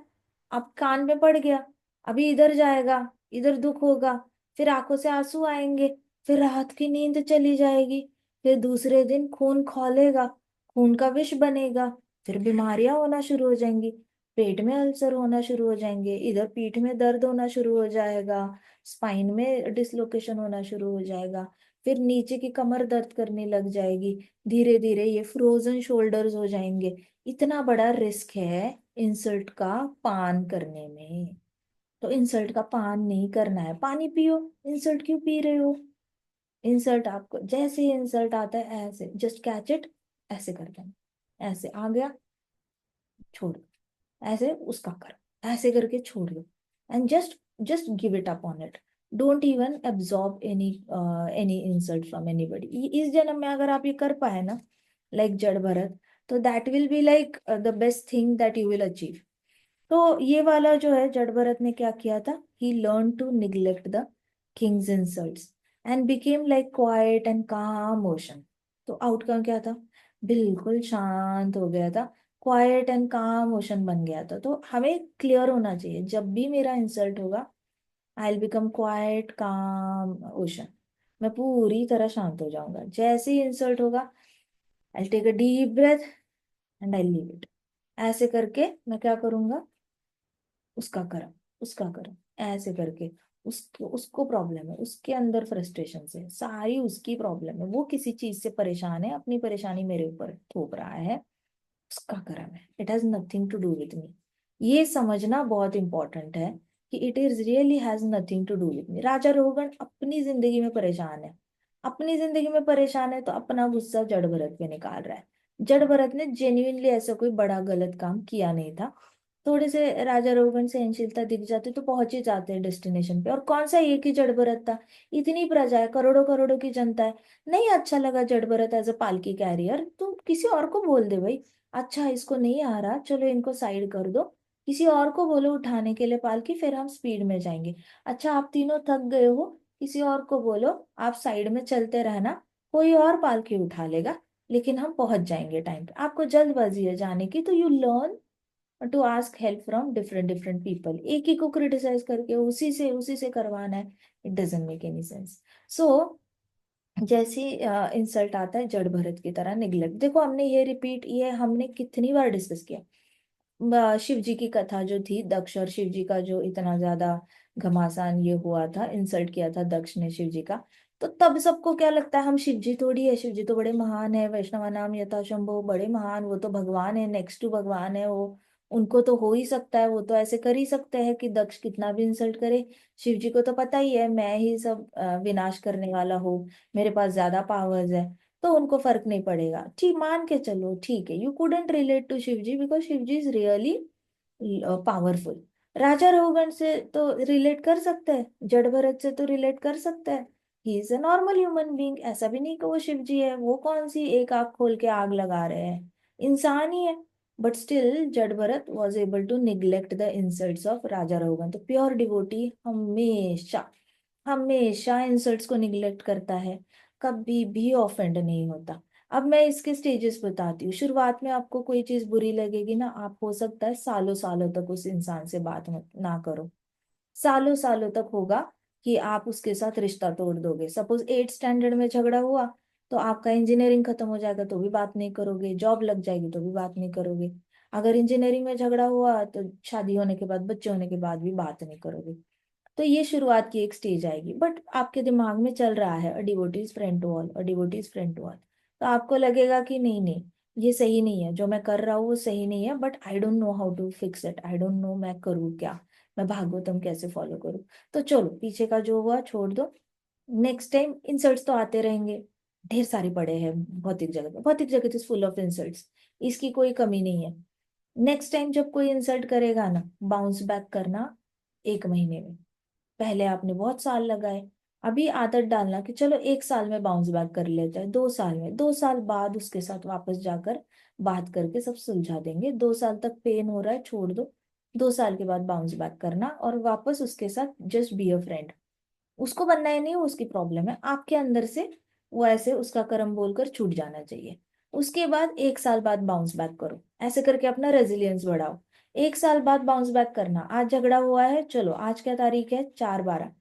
अब कान में पड़ गया, अभी इधर जाएगा, इधर दुख होगा, फिर आंखों से आंसू आएंगे, फिर रात की नींद चली जाएगी, फिर दूसरे दिन खून खौलेगा, खून का विष बनेगा, फिर बीमारियां होना शुरू हो जाएंगी, पेट में अल्सर होना शुरू हो जाएंगे, इधर पीठ में दर्द होना शुरू हो जाएगा, स्पाइन में डिसलोकेशन होना शुरू हो जाएगा, फिर नीचे की कमर दर्द करने लग जाएगी, धीरे धीरे ये फ्रोजन शोल्डर्स हो जाएंगे। इतना बड़ा रिस्क है इंसल्ट का पान करने में। तो इंसल्ट का पान नहीं करना है, पानी पियो। इंसल्ट क्यों पी रहे हो? इंसल्ट आपको जैसे ही इंसल्ट आता है, ऐसे जस्ट कैच इट, ऐसे कर देना, ऐसे आ गया, छोड़ दो, ऐसे उसका कर, ऐसे करके छोड़ दो, and just just give it up on it. Don't even absorb any insult from anybody. इस जन्म में अगर आप ये कर पाए ना, लाइक जड़ भरत, तो that will be like the best thing that you will achieve. तो ये वाला जो है, जड़ भरत ने क्या किया था, he learn to neglect the king's insults and became like quiet and calm ocean. तो आउटकम क्या था, बिल्कुल शांत हो गया था, क्वाइट एंड काम ओशन बन गया था। तो हमें क्लियर होना चाहिए, जब भी मेरा इंसल्ट होगा, आई विल बिकम क्वाइट काम ओशन। मैं पूरी तरह शांत हो जाऊंगा। जैसे ही इंसल्ट होगा, I take a deep breath and I leave it. ऐसे करके मैं क्या करूंगा, उसका कर्म, उसका कर्म, ऐसे करके, उसको उसको प्रॉब्लम है, उसके अंदर फ्रस्ट्रेशन है, सारी उसकी प्रॉब्लम है, वो किसी चीज से परेशान है, अपनी परेशानी मेरे ऊपर थोप रहा है, उसका कर्म है, it has nothing to do with me. ये समझना बहुत इंपॉर्टेंट है कि it is really has nothing to do with me. Raja Rogan अपनी जिंदगी में परेशान है, अपनी जिंदगी में परेशान है, तो अपना गुस्सा जड़ भरत पे निकाल रहा है। जड़ भरत ने जेन्युइनली ऐसा कोई बड़ा गलत काम किया नहीं था। थोड़े से राजा रोगन सहनशीलता दिख जाती तो पहुंच ही जाते हैं डेस्टिनेशन पे। और कौन सा एक ही जड़ भरत था, इतनी प्रजा है, करोड़ों करोड़ों की जनता है। नहीं अच्छा लगा जड़ भरत एज अ पालकी कैरियर, तो किसी और को बोल दे भाई। अच्छा इसको नहीं आ रहा, चलो इनको साइड कर दो, किसी और को बोलो उठाने के लिए पालकी, फिर हम स्पीड में जाएंगे। अच्छा आप तीनों थक गए हो, किसी और को बोलो आप साइड में चलते रहना, कोई और पालकी उठा लेगा, लेकिन हम पहुंच जाएंगे टाइम पे। आपको जल्दबाजी है जाने की, तो you learn to ask help from different different people. एक ही को क्रिटिसाइज करके उसी से करवाना है, it doesn't make any sense. So जैसे इंसल्ट आता है, जड़ भरत की तरह निग्लेक्ट। देखो हमने ये रिपीट, ये हमने कितनी बार डिस्कस किया। शिव जी की कथा जो थी, दक्ष और शिव जी का जो इतना ज्यादा घमासान ये हुआ था, इंसल्ट किया था दक्ष ने शिव जी का। तो तब सबको क्या लगता है, हम शिव जी थोड़ी है, शिव जी तो बड़े महान है, वैष्णवा नाम यथा शंभो, बड़े महान, वो तो भगवान है, नेक्स्ट टू भगवान है वो, उनको तो हो ही सकता है, वो तो ऐसे कर ही सकते हैं कि दक्ष कितना भी इंसल्ट करे, शिव जी को तो पता ही है मैं ही सब विनाश करने वाला हूँ, मेरे पास ज्यादा पावर्स है, तो उनको फर्क नहीं पड़ेगा। ठीक, मान के चलो, ठीक है, you couldn't relate to Shiv ji because Shiv ji is really powerful. Raja Raghugan से तो रिलेट कर सकते हैं, जड़ भरत से तो रिलेट कर सकते हैं, ही is a normal human being. ऐसा भी नहीं कि वो शिव जी है, वो कौन सी एक आंख खोल के आग लगा रहे हैं, इंसान ही है। But still Jad Bharat was able to neglect the insults of Raja Raghugan. तो प्योर डिवोटी हमेशा हमेशा इंसल्ट्स को निग्लेक्ट करता है, कभी भी ऑफेंड नहीं होता। अब मैं इसके स्टेजेस बताती हूँ। शुरुआत में आपको कोई चीज बुरी लगेगी ना, आप हो सकता है सालों सालों तक उस इंसान से बात मत ना करो, सालों सालों तक होगा कि आप उसके साथ रिश्ता तोड़ दोगे। सपोज 8 स्टैंडर्ड में झगड़ा हुआ, तो आपका इंजीनियरिंग खत्म हो जाएगा तो भी बात नहीं करोगे, जॉब लग जाएगी तो भी बात नहीं करोगे। अगर इंजीनियरिंग में झगड़ा हुआ तो शादी होने के बाद, बच्चे होने के बाद भी बात नहीं करोगे। तो ये शुरुआत की एक स्टेज आएगी, बट आपके दिमाग में चल रहा है a devotee's friend to all, a devotee's friend to all. तो आपको लगेगा कि नहीं नहीं, ये सही नहीं है, जो मैं कर रहा हूँ वो सही नहीं है, but I don't know how to fix it, I don't know मैं करूँ क्या, मैं भागवतम कैसे फॉलो करूँ। तो चलो पीछे का जो हुआ छोड़ दो, नेक्स्ट टाइम इंसल्ट्स तो आते रहेंगे, ढेर सारे पड़े हैं भौतिक जगत में। भौतिक जगत इज फुल ऑफ इंसल्ट्स, इसकी कोई कमी नहीं है। नेक्स्ट टाइम जब कोई इंसल्ट करेगा ना, बाउंस बैक करना 1 महीने में। पहले आपने बहुत साल लगाए, अभी आदत डालना कि चलो 1 साल में बाउंस बैक कर लेते हैं, 2 साल में, 2 साल बाद उसके साथ वापस जाकर बात करके सब सुलझा देंगे। 2 साल तक पेन हो रहा है, छोड़ दो। 2 साल के बाद बाउंस बैक करना और वापस उसके साथ जस्ट बी अ फ्रेंड। उसको बनना ही नहीं, वो उसकी प्रॉब्लम है, आपके अंदर से वो ऐसे उसका कर्म बोलकर छूट जाना चाहिए। उसके बाद 1 साल बाद बाउंस बैक करो, ऐसे करके अपना रेजिलियंस बढ़ाओ। 1 साल बाद बाउंस बैक करना, आज झगड़ा हुआ है, चलो आज क्या तारीख है, 4/12,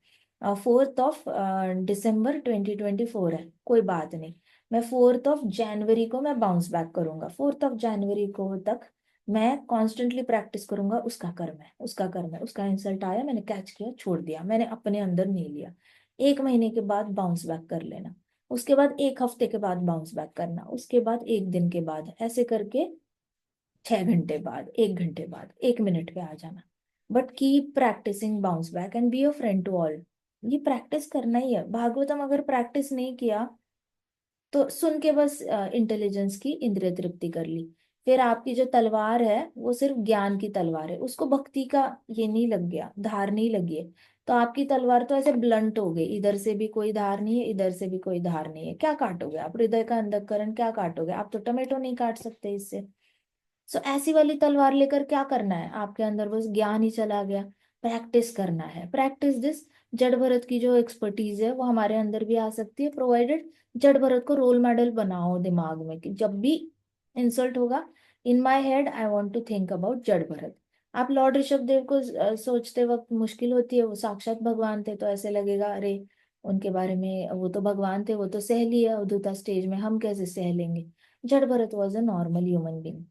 4 December 2024 है, कोई बात नहीं, मैं 4 January को मैं बाउंस बैक करूंगा। 4 January को तक मैं कॉन्स्टेंटली प्रैक्टिस करूंगा, उसका कर्म है, उसका कर्म है, उसका इंसल्ट आया, मैंने कैच किया, छोड़ दिया, मैंने अपने अंदर नहीं लिया। 1 महीने के बाद बाउंस बैक कर लेना, उसके बाद 1 हफ्ते के बाद बाउंस बैक करना, उसके बाद 1 दिन के बाद, ऐसे करके 6 घंटे बाद, 1 घंटे बाद, 1 मिनट पे आ जाना। But keep practising bounce back and be a friend to all. ये प्रैक्टिस करना ही है। भागवतम अगर प्रैक्टिस नहीं किया तो सुन के बस इंटेलिजेंस की इंद्रिय तृप्ति कर ली, फिर आपकी जो तलवार है वो सिर्फ ज्ञान की तलवार है, उसको भक्ति का ये नहीं लग गया, धार नहीं लगी है, तो आपकी तलवार तो ऐसे ब्लंट हो गई, इधर से भी कोई धार नहीं है, इधर से भी कोई धार नहीं है, क्या काटोगे आप, हृदय का अंतःकरण क्या काटोगे आप, तो टमेटो नहीं काट सकते इससे। सो ऐसी वाली तलवार लेकर क्या करना है, आपके अंदर बस ज्ञान ही चला गया। प्रैक्टिस करना है, प्रैक्टिस दिस। जड़ भरत की जो एक्सपर्टीज है वो हमारे अंदर भी आ सकती है, प्रोवाइडेड जड़ भरत को रोल मॉडल बनाओ दिमाग में, कि जब भी इंसल्ट होगा, in my head I want to think about Jad Bharat. आप लॉर्ड ऋषभ देव को सोचते वक्त मुश्किल होती है, वो साक्षात भगवान थे, तो ऐसे लगेगा अरे उनके बारे में, वो तो भगवान थे, वो तो सह लिया अवधूता स्टेज में, हम कैसे सह लेंगे। जड़ Bharat was a normal human being,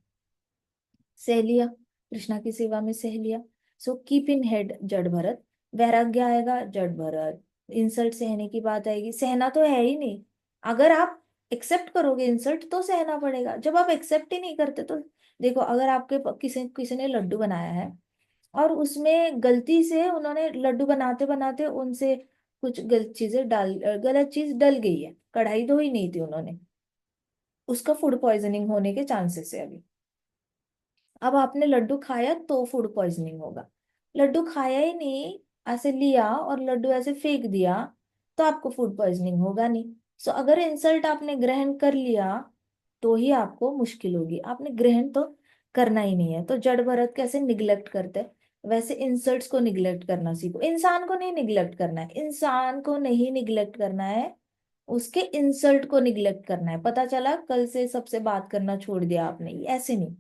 सह लिया, कृष्णा की सेवा में सह लिया। सो कीप इन हेड जड़ भरत। वैराग्य आएगा जड़ भरत। इंसल्ट सहने की बात आएगी, सहना तो है ही नहीं। अगर आप एक्सेप्ट करोगे इंसल्ट तो सहना पड़ेगा, जब आप एक्सेप्ट ही नहीं करते तो देखो, अगर आपके किसी किसी ने लड्डू बनाया है और उसमें गलती से उन्होंने लड्डू बनाते बनाते उनसे कुछ गलत चीजें डाल, गलत चीज डल गई है, कढ़ाई धोई नहीं थी उन्होंने, उसका फूड पॉइजनिंग होने के चांसेस है अभी। अब आपने लड्डू खाया तो फूड पॉइजनिंग होगा, लड्डू खाया ही नहीं, ऐसे लिया और लड्डू ऐसे फेंक दिया, तो आपको फूड पॉइजनिंग होगा नहीं। सो अगर इंसल्ट आपने ग्रहण कर लिया तो ही आपको मुश्किल होगी, आपने ग्रहण तो करना ही नहीं है। तो जड़ भरत कैसे निग्लेक्ट करते हैं, वैसे इंसल्ट्स को निग्लेक्ट करना सीखो। इंसान को नहीं निग्लेक्ट करना है, इंसान को नहीं निग्लेक्ट करना है, उसके इंसल्ट को निग्लेक्ट करना है। पता चला कल से सबसे बात करना छोड़ दिया आपने, ये ऐसे नहीं।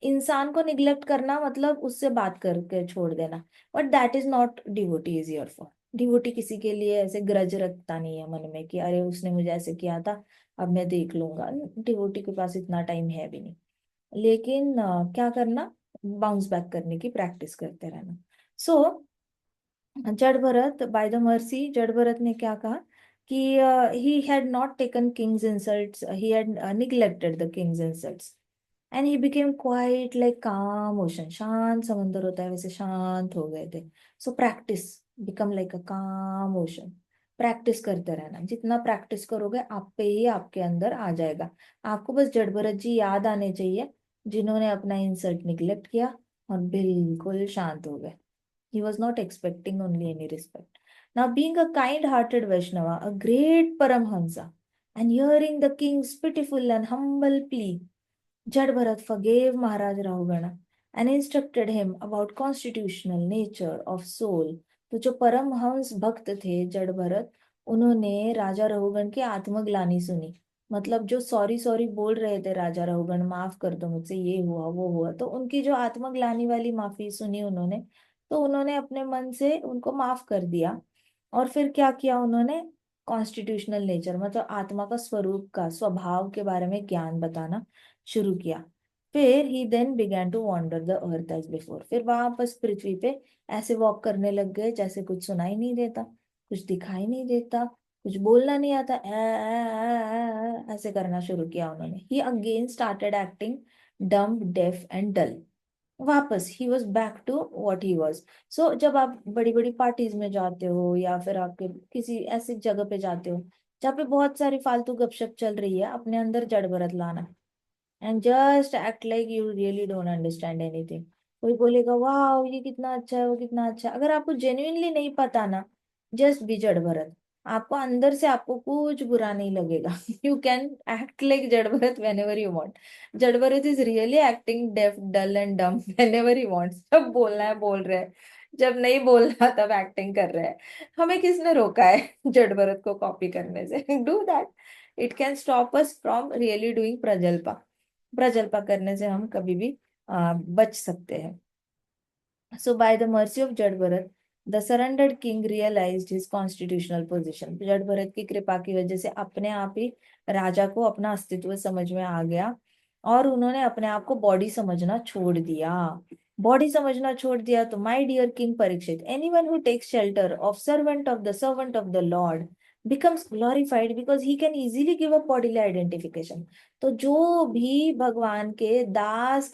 इंसान को निग्लेक्ट करना मतलब उससे बात करके छोड़ देना, but that is not devotee is your for. Devotee किसी के लिए ऐसे ग्रज रखता नहीं है मन में कि अरे उसने मुझे ऐसे किया था, अब मैं देख लूंगा। डिवोटी के पास इतना टाइम है भी नहीं। लेकिन क्या करना, बाउंस बैक करने की प्रैक्टिस करते रहना। सो जड़ भरत, बाय द मर्सी, जड़ भरत ने क्या कहा कि he had not taken Kings insults, he had neglected the king's insults and he became quite like काम ओशन। शांत समंदर होता है वैसे शांत हो गए थे। सो प्रैक्टिस, बिकम लाइक अ काम ओशन। प्रैक्टिस करते रहना, जितना प्रैक्टिस करोगे आप पे ही आपके अंदर आ जाएगा। आपको बस जड़ भरत जी याद आने चाहिए, जिन्होंने अपना इंसल्ट निग्लेक्ट किया और बिल्कुल शांत हो गए। He was not expecting only any respect. Now, being a kind-hearted Vaishnava, a great Paramhamsa, and hearing the king's pitiful and humble plea, Jadbharat forgave Maharaj Rahugana and instructed him about constitutional nature of soul. तो जो परमहंस भक्त थे जड़ भरत, उन्होंने राजा रहुगण की आत्मग्लानि सुनी। मतलब जो सॉरी सॉरी बोल रहे थे राजा रहुगण, माफ कर दो मुझसे, ये हुआ वो हुआ, तो उनकी जो आत्मग्लानि वाली माफी सुनी उन्होंने, तो उन्होंने अपने मन से उनको माफ कर दिया। और फिर क्या किया उन्होंने, कॉन्स्टिट्यूशनल नेचर मतलब आत्मा का स्वरूप का स्वभाव के बारे में ज्ञान बताना शुरू किया। फिर he then began to wonder the earth as before. फिर वापस पृथ्वी पे ऐसे वॉक करने लग गए जैसे कुछ सुनाई नहीं देता, कुछ दिखाई नहीं देता, कुछ बोलना नहीं आता, ऐसे करना शुरू किया उन्होंने। He again started acting dumb deaf and dull. वापस he was back to what he was. So जब आप बड़ी बड़ी पार्टीज में जाते हो या फिर आपके किसी ऐसी जगह पे जाते हो जहाँ पे बहुत सारी फालतू गपशप चल रही है, अपने अंदर जड़ भरत लाना, and just act like you really don't understand anything. कोई बोलेगा वाह ये कितना अच्छा है, वो कितना अच्छा है, अगर आपको जेन्युइनली नहीं पता ना, जस्ट बी जड़ भरत। आपको अंदर से आपको कुछ बुरा नहीं लगेगा। You can act like Jad Bharat whenever you want. Jad Bharat is really acting deaf dull and dumb whenever he wants. जब बोलना है बोल रहे हैं, जब नहीं बोलना तब एक्टिंग कर रहे हैं। हमें किसने रोका है जड़ भरत को कॉपी करने से? Do that. It can stop us from really doing prajalpa. प्रजल्पा करने से हम कभी भी बच सकते हैं। So, by the mercy of Jad Bharat, the surrendered king realized his constitutional position. जड भरत की कृपा की वजह से अपने आप ही राजा को अपना अस्तित्व समझ में आ गया, और उन्होंने अपने आप को बॉडी समझना छोड़ दिया। बॉडी समझना छोड़ दिया तो my dear king Parikshit, anyone who takes shelter of servant of the lord becomes glorified because he can easily give up bodily identification। तो जो भी भगवान के दास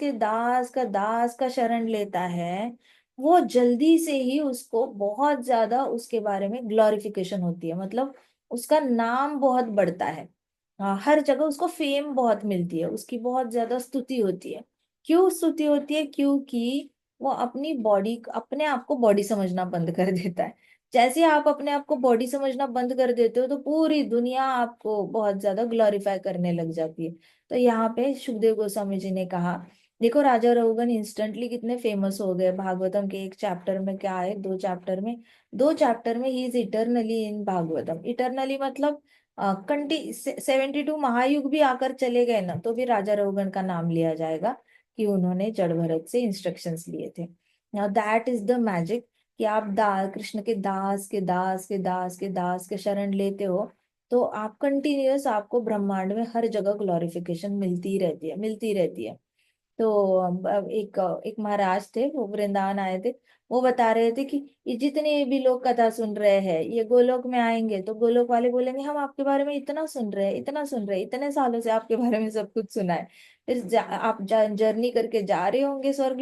का शरण लेता है, वो जल्दी से ही उसको बहुत ज्यादा उसके बारे में ग्लोरिफिकेशन होती है, मतलब उसका नाम बहुत बढ़ता है। हर जगह उसको फेम बहुत मिलती है, उसकी बहुत ज्यादा स्तुति होती है। क्यों स्तुति होती है? क्योंकि वो अपनी बॉडी, अपने आप को बॉडी समझना बंद कर देता है। जैसे ही आप अपने आप को बॉडी समझना बंद कर देते हो, तो पूरी दुनिया आपको बहुत ज्यादा ग्लोरीफाई करने लग जाती है। तो यहाँ पे सुखदेव गोस्वामी जी ने कहा, देखो राजा रघुगण इंस्टेंटली कितने फेमस हो गए। भागवतम के एक चैप्टर में क्या है, दो चैप्टर में he is eternally in Bhagavatam. Eternally मतलब 72 महायुग भी आकर चले गए ना, तो भी राजा रघुगण का नाम लिया जाएगा कि उन्होंने जड़ भरत से इंस्ट्रक्शंस लिए थे। Now that is the magic, कि आप कृष्ण के दास के शरण लेते हो, तो आप कंटिन्यूअस, आपको ब्रह्मांड में हर जगह ग्लोरिफिकेशन मिलती रहती है। तो अब एक महाराज थे, वो वृंदावन आए थे। वो बता रहे थे कि ये जितने भी लोग कथा सुन रहे हैं, ये गोलोक में आएंगे तो गोलोक वाले बोलेंगे हम आपके बारे में इतना सुन रहे हैं, इतना सुन रहे हैं, इतने सालों से आपके बारे में सब कुछ सुना है। फिर आप जर्नी करके जा रहे होंगे स्वर्ग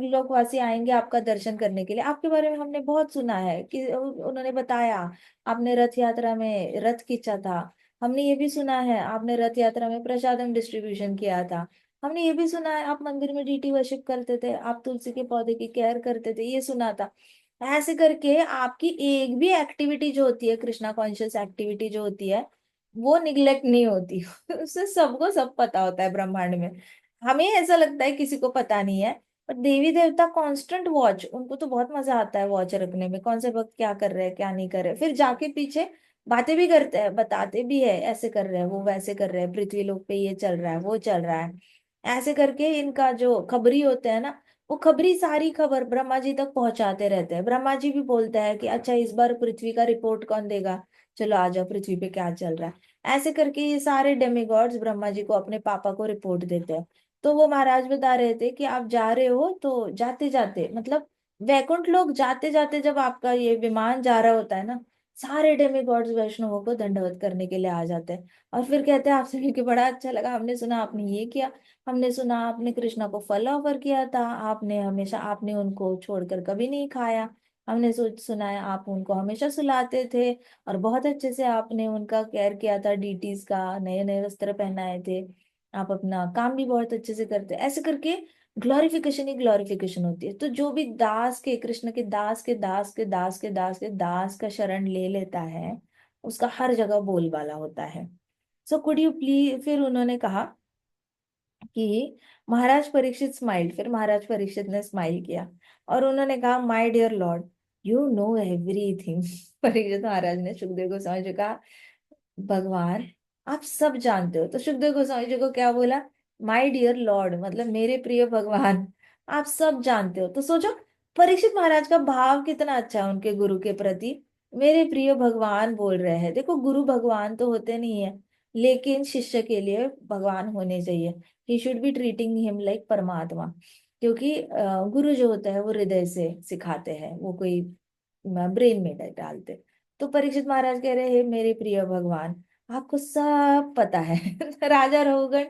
लोक वासी आएंगे आपका दर्शन करने के लिए, आपके बारे में हमने बहुत सुना है कि उन्होंने बताया आपने रथ यात्रा में रथ खींचा था। हमने ये भी सुना है आपने रथ यात्रा में प्रसादम डिस्ट्रीब्यूशन किया था। हमने ये भी सुना है आप मंदिर में डीटी वर्शिप करते थे, आप तुलसी के पौधे की केयर करते थे, ये सुना था। ऐसे करके आपकी एक भी एक्टिविटी जो होती है, कृष्णा कॉन्शियस एक्टिविटी जो होती है, वो निग्लेक्ट नहीं होती। उससे सबको सब पता होता है ब्रह्मांड में। हमें ऐसा लगता है किसी को पता नहीं है, पर देवी देवता कांस्टेंट वॉच, उनको तो बहुत मजा आता है वॉच रखने में, कौन से वक्त क्या कर रहे हैं क्या नहीं कर रहे, फिर जाके पीछे बातें भी करते हैं, बताते भी है ऐसे कर रहे हैं वो वैसे कर रहे हैं, पृथ्वी लोक पे ये चल रहा है वो चल रहा है। ऐसे करके इनका जो खबरी होते हैं ना, वो खबरी सारी खबर ब्रह्मा जी तक पहुंचाते रहते हैं। ब्रह्मा जी भी बोलते हैं कि अच्छा इस बार पृथ्वी का रिपोर्ट कौन देगा, चलो आ जाओ पृथ्वी पे क्या चल रहा है। ऐसे करके ये सारे डेमिगॉड्स ब्रह्मा जी को, अपने पापा को रिपोर्ट देते हैं। तो वो महाराज बता रहे थे कि आप जा रहे हो तो जाते जाते, मतलब वैकुंठ लोग जाते जाते, जब आपका ये विमान जा रहा होता है ना, सारे डेमिगॉड्स वैष्णवों को दंडवत करने के लिए आ जाते हैं। और फिर कहते हैं आपसे मिलकर बड़ा अच्छा लगा, हमने सुना आपने ये किया, हमने सुना आपने कृष्णा को फल ऑफर किया था, आपने हमेशा, आपने उनको छोड़कर कभी नहीं खाया, हमने सोच सुना है आप उनको हमेशा सुलाते थे, और बहुत अच्छे से आपने उनका केयर किया था, डीटीज का नए नए वस्त्र पहनाए थे, आप अपना काम भी बहुत अच्छे से करते। ऐसे करके ग्लोरिफिकेशन ही ग्लोरिफिकेशन होती है। तो जो भी दास के, कृष्ण के दास का शरण ले लेता है, उसका हर जगह बोलबाला होता है। सो कुड यू प्लीज, फिर उन्होंने कहा कि महाराज परीक्षित स्माइल, फिर महाराज परीक्षित ने स्माइल किया और उन्होंने कहा my dear lord, you know everything. Parikshit Maharaj ने सुखदेव गोस्वामी जी को कहा भगवान आप सब जानते हो। तो सुखदेव गोस्वामी जी को क्या बोला, माय डियर लॉर्ड, मतलब मेरे प्रिय भगवान, आप सब जानते हो। तो सोचो परीक्षित महाराज का भाव कितना अच्छा है उनके गुरु के प्रति। मेरे प्रिय भगवान बोल रहे हैं। देखो गुरु भगवान तो होते नहीं है, लेकिन शिष्य के लिए भगवान होने चाहिए। He should be treating him like परमात्मा, क्योंकि गुरु जो होता है वो हृदय से सिखाते हैं, वो कोई ब्रेन में नहीं डालते। तो परीक्षित महाराज कह रहे हैं मेरे प्रिय भगवान, आपको सब पता है। राजा रघुगण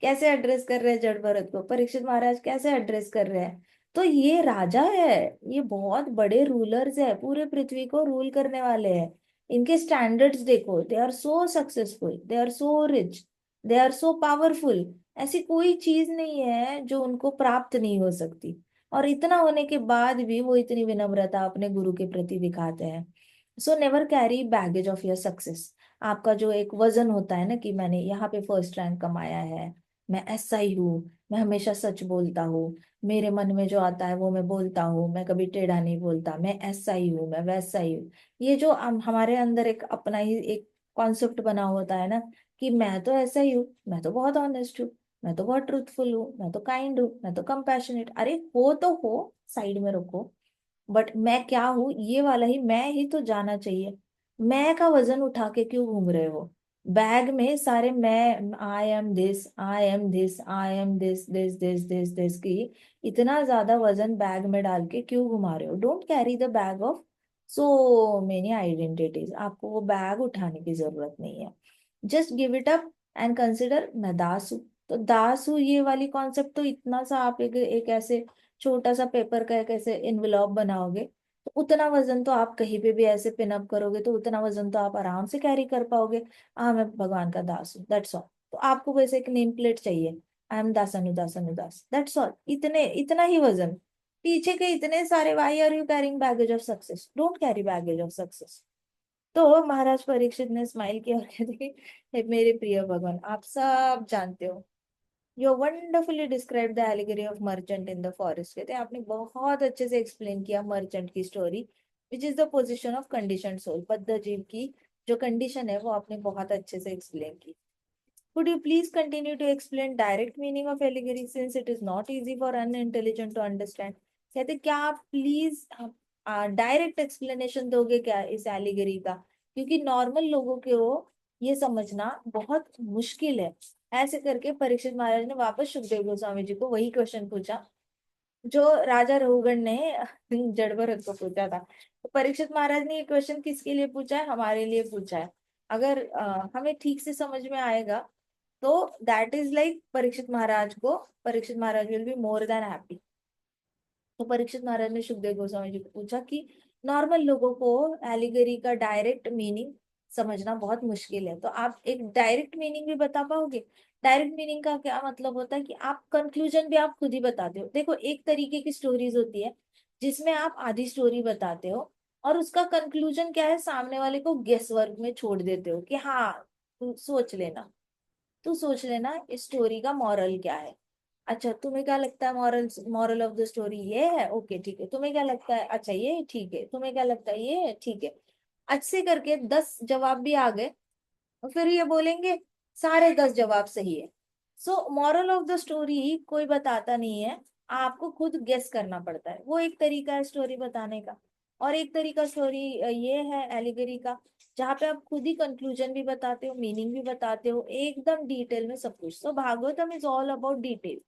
कैसे एड्रेस कर रहे हैं जड़ भरत को, परीक्षित महाराज कैसे एड्रेस कर रहे हैं। तो ये राजा है, ये बहुत बड़े रूलर्स है, पूरे पृथ्वी को रूल करने वाले हैं। इनके स्टैंडर्ड्स देखो, they are so successful, they are so rich, they are so powerful. ऐसी कोई चीज नहीं है जो उनको प्राप्त नहीं हो सकती, और इतना होने के बाद भी वो इतनी विनम्रता अपने गुरु के प्रति दिखाते हैं। So never carry baggage of your success. आपका जो एक वजन होता है ना कि मैंने यहाँ पे फर्स्ट रैंक कमाया है, मैं ऐसा ही हूँ, मैं हमेशा सच बोलता हूँ, मेरे मन में जो आता है वो मैं बोलता हूँ, मैं कभी टेढ़ा नहीं बोलता, मैं ऐसा ही हूँ, मैं वैसा ही हूँ। ये जो हमारे अंदर एक अपना ही एक कॉन्सेप्ट बना होता है ना कि मैं तो ऐसा ही हूँ, मैं तो बहुत ऑनेस्ट हूँ, मैं तो बहुत ट्रूथफुल हूँ, मैं तो काइंड हूँ, मैं तो कंपैशनेट। अरे हो तो हो, साइड में रखो, बट मैं क्या हूँ ये वाला ही मैं ही तो जाना चाहिए। मैं का वजन उठा के क्यों घूम रहे हो? बैग में सारे मैं, आई am this, I am this, I am this this this this this की इतना ज्यादा वजन बैग में डाल के क्यों घुमा रहे हो? Don't carry the bag of so many identities. आपको वो बैग उठाने की जरूरत नहीं है। Just give it up and consider मैं दास हूँ। तो दास हूँ ये वाली कॉन्सेप्ट तो इतना सा आप एक ऐसे छोटा सा पेपर का एक ऐसे इन्वेलॉप बनाओगे, तो उतना वजन तो आप कहीं पे भी ऐसे पिन अप करोगे तो उतना वजन तो आप आराम से कैरी कर पाओगे। हाँ मैं भगवान का दास हूँ, दैट्स ऑल। तो आपको वैसे एक नेम प्लेट चाहिए, I am dasanu dasanu das, that's all. इतने इतना ही वजन। पीछे के इतने सारे, why are you carrying baggage of success? Don't carry baggage of success. तो महाराज परीक्षित ने स्माइल किया और कहते कि "हे मेरे प्रिय भगवान, आप सब जानते हो, you wonderfully describe the allegory of merchant in the forest". कहते हैं आपने बहुत अच्छे से एक्सप्लेन किया मर्चेंट की story, which is the position of condition soul, बद्ध जीव की जो कंडीशन है वो आपने बहुत अच्छे से एक्सप्लेन की। Could you please continue to explain direct meaning of allegory since it is not easy for unintelligent to understand? कहते क्या आप प्लीज डायरेक्ट एक्सप्लेनेशन दोगे क्या इस एलिगरी का, क्योंकि नॉर्मल लोगों को ये समझना बहुत मुश्किल है। ऐसे करके परीक्षित महाराज ने वापस सुखदेव गोस्वामी जी को वही क्वेश्चन पूछा जो राजा रघुगण ने जड़ भरत को पूछा था। तो परीक्षित महाराज ने ये क्वेश्चन किसके लिए पूछा है? हमारे लिए पूछा है। अगर हमें ठीक से समझ में आएगा तो that is like Parikshit Maharaj को, Parikshit Maharaj will be more than happy. तो परीक्षित महाराज ने सुखदेव गोस्वामी जी को पूछा कि नॉर्मल लोगों को एलिगरी का डायरेक्ट मीनिंग समझना बहुत मुश्किल है, तो आप एक डायरेक्ट मीनिंग भी बता पाओगे? डायरेक्ट मीनिंग का क्या मतलब होता है कि आप कंक्लूजन भी आप खुद ही बताते हो। देखो एक तरीके की स्टोरीज होती है जिसमें आप आधी स्टोरी बताते हो और उसका कंक्लूजन क्या है, सामने वाले को गेस वर्क में छोड़ देते हो कि हाँ तू सोच लेना, तू सोच लेना इस स्टोरी का मॉरल क्या है। अच्छा तुम्हें क्या लगता है moral, moral of the story ये है, ओके ठीक है। तुम्हें क्या लगता है, अच्छा ये ठीक है। तुम्हें क्या लगता है, ये ठीक है। अच्छे करके 10 जवाब भी आ गए और फिर ये बोलेंगे सारे 10 जवाब सही है। So moral of the story कोई बताता नहीं है, आपको खुद गेस करना पड़ता है। वो एक तरीका है स्टोरी बताने का। और एक तरीका स्टोरी ये है एलिगरी का, जहाँ पे आप खुद ही कंक्लूजन भी बताते हो, मीनिंग भी बताते हो, एकदम डिटेल में सब कुछ। So Bhagavatam is all about detail.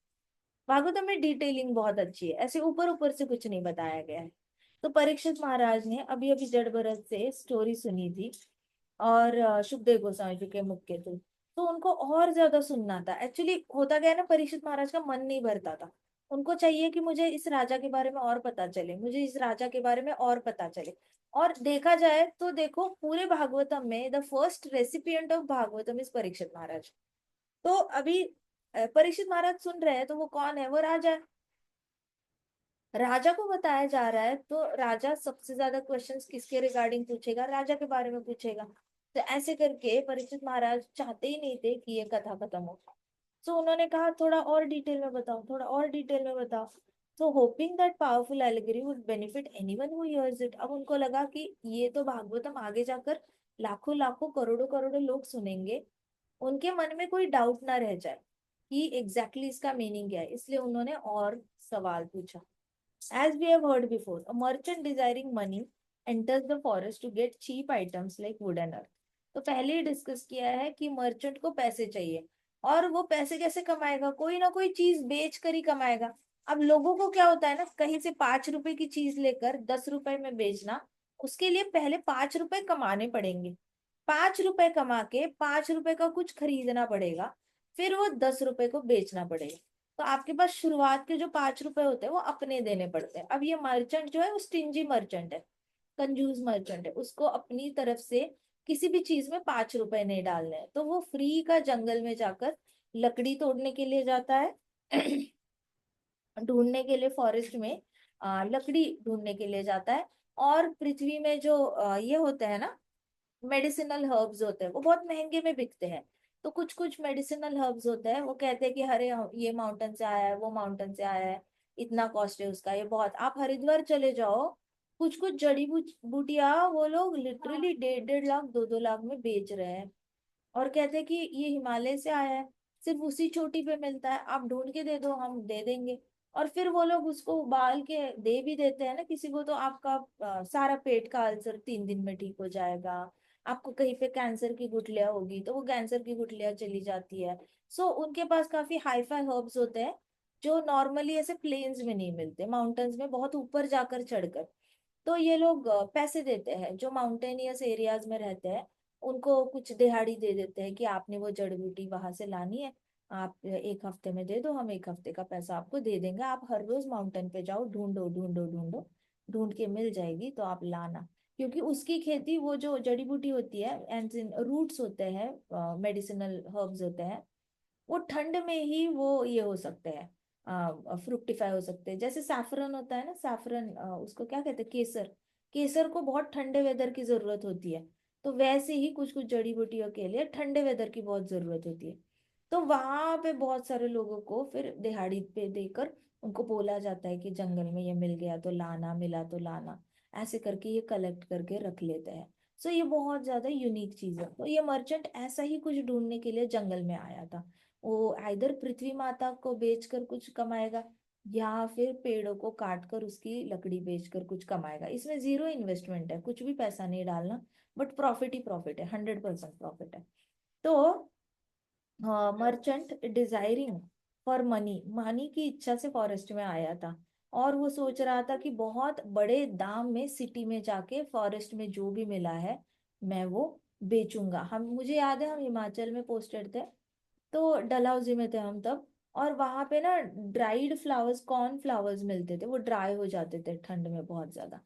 Bhagavatam में डिटेलिंग बहुत अच्छी है, ऐसे ऊपर ऊपर से कुछ नहीं बताया गया है। तो परीक्षित महाराज ने अभी अभी जड़ भरत से स्टोरी सुनी थी और सुखदेव गोस्वामी जी के मुख के थ्रू, तो उनको और ज्यादा सुनना था। एक्चुअली होता गया ना, परीक्षित महाराज का मन नहीं भरता था। उनको चाहिए कि मुझे इस राजा के बारे में और पता चले, मुझे इस राजा के बारे में और पता चले। और देखा जाए तो देखो पूरे भागवतम में the first recipient of Bhagavatam is Parikshit Maharaj. तो अभी परीक्षित महाराज सुन रहे हैं तो वो कौन है? वो राजा है। राजा को बताया जा रहा है तो राजा सबसे ज्यादा क्वेश्चंस किसके रिगार्डिंग पूछेगा? राजा के बारे में पूछेगा। तो ऐसे करके परीक्षित महाराज चाहते ही नहीं थे कि ये कथा खत्म हो। तो उन्होंने कहा थोड़ा और डिटेल में बताओ, थोड़ा और डिटेल में बताओ। तो hoping that powerful allegory would benefit anyone who hears it. अब उनको लगा कि ये तो भागवतम आगे जाकर लाखों लाखों करोड़ों करोड़ों लोग सुनेंगे, उनके मन में कोई डाउट ना रह जाए कि एग्जैक्टली इसका मीनिंग क्या है, इसलिए उन्होंने और सवाल पूछा। As we have heard before, a merchant desiring money enters the forest to get cheap items like wood and earth. तो पहले ही डिस्कस किया है कि मर्चेंट को पैसे चाहिए, और वो पैसे कैसे कमाएगा? कोई ना कोई चीज बेच कर ही कमाएगा। अब लोगों को क्या होता है ना, कहीं से 5 रुपए की चीज लेकर 10 रुपए में बेचना, उसके लिए पहले 5 रुपए कमाने पड़ेंगे। 5 रुपए कमा के 5 रुपए का कुछ खरीदना पड़ेगा, फिर वो 10 रुपए को बेचना पड़ेगा। तो आपके पास शुरुआत के जो 5 रुपए होते हैं वो अपने देने पड़ते हैं। अब ये मर्चेंट जो है वो स्टिंजी मर्चेंट है। कंजूस मर्चेंट है, उसको अपनी तरफ से किसी भी चीज में 5 रुपए नहीं डालने हैं, तो वो फ्री का जंगल में जाकर लकड़ी तोड़ने के लिए जाता है ढूंढने के लिए फॉरेस्ट में लकड़ी ढूंढने के लिए जाता है। और पृथ्वी में जो ये होते हैं ना, मेडिसिनल हर्ब्स होते हैं, वो बहुत महंगे में बिकते हैं। तो कुछ कुछ मेडिसिनल हर्ब्स होते हैं, वो कहते हैं कि अरे ये माउंटेन से आया है, वो माउंटेन से आया है, इतना कॉस्ट है उसका, ये बहुत। आप हरिद्वार चले जाओ, कुछ कुछ जड़ी बूटियां वो लोग लिटरली 1.5 1.5 लाख 2 2 लाख में बेच रहे हैं, और कहते हैं कि ये हिमालय से आया है, सिर्फ उसी चोटी पे मिलता है, आप ढूंढ के दे दो, हम दे देंगे। और फिर वो लोग उसको उबाल के दे भी देते हैं ना किसी को, तो आपका सारा पेट का अल्सर 3 दिन में ठीक हो जाएगा। आपको कहीं पे कैंसर की गुठलियां होगी तो वो कैंसर की गुठलियां चली जाती है। सो उनके पास काफी हाई फाई हर्ब्स होते हैं, जो नॉर्मली ऐसे प्लेन्स में नहीं मिलते, माउंटेन्स में बहुत ऊपर जाकर चढ़कर। तो ये लोग पैसे देते हैं, जो माउंटेनियस एरियाज में रहते हैं उनको कुछ दिहाड़ी दे देते हैं कि आपने वो जड़ी बूटी वहां से लानी है, आप 1 हफ्ते में दे दो, हम 1 हफ्ते का पैसा आपको दे देंगे, आप हर रोज माउंटेन पे जाओ, ढूंढो ढूंढो ढूंढो, ढूंढ के मिल जाएगी तो आप लाना। क्योंकि उसकी खेती, वो जो जड़ी बूटी होती है एंड रूट्स होते हैं, मेडिसिनल हर्ब्स होते हैं, वो ठंड में ही वो ये हो सकते हैं, फ्रुक्टिफाई हो सकते हैं। जैसे सैफरन होता है ना, सैफरन उसको क्या कहते हैं, केसर, केसर को बहुत ठंडे वेदर की जरूरत होती है। तो वैसे ही कुछ कुछ जड़ी बूटियों के लिए ठंडे वेदर की बहुत जरूरत होती है। तो वहां पे बहुत सारे लोगों को फिर दिहाड़ी पे देकर उनको बोला जाता है कि जंगल में ये मिल गया तो लाना, मिला तो लाना, ऐसे करके ये कलेक्ट करके रख लेते हैं। सो ये बहुत ज्यादा यूनिक चीज है। तो ये मर्चेंट ऐसा ही कुछ ढूंढने के लिए जंगल में आया था। वो आइदर पृथ्वी माता को बेचकर कुछ कमाएगा, या फिर पेड़ों को काट कर उसकी लकड़ी बेचकर कुछ कमाएगा। इसमें जीरो इन्वेस्टमेंट है, कुछ भी पैसा नहीं डालना, बट प्रॉफिट ही प्रॉफिट है, 100% प्रॉफिट है। तो merchant desiring for money, money की इच्छा से फॉरेस्ट में आया था, और वो सोच रहा था कि बहुत बड़े दाम में सिटी में जाके फॉरेस्ट में जो भी मिला है मैं वो बेचूंगा। हम, मुझे याद है हम हिमाचल में पोस्टेड थे, तो डलहौजी में थे हम तब, और वहां पे ना ड्राइड फ्लावर्स, कॉर्न फ्लावर्स मिलते थे, वो ड्राई हो जाते थे ठंड में बहुत ज्यादा।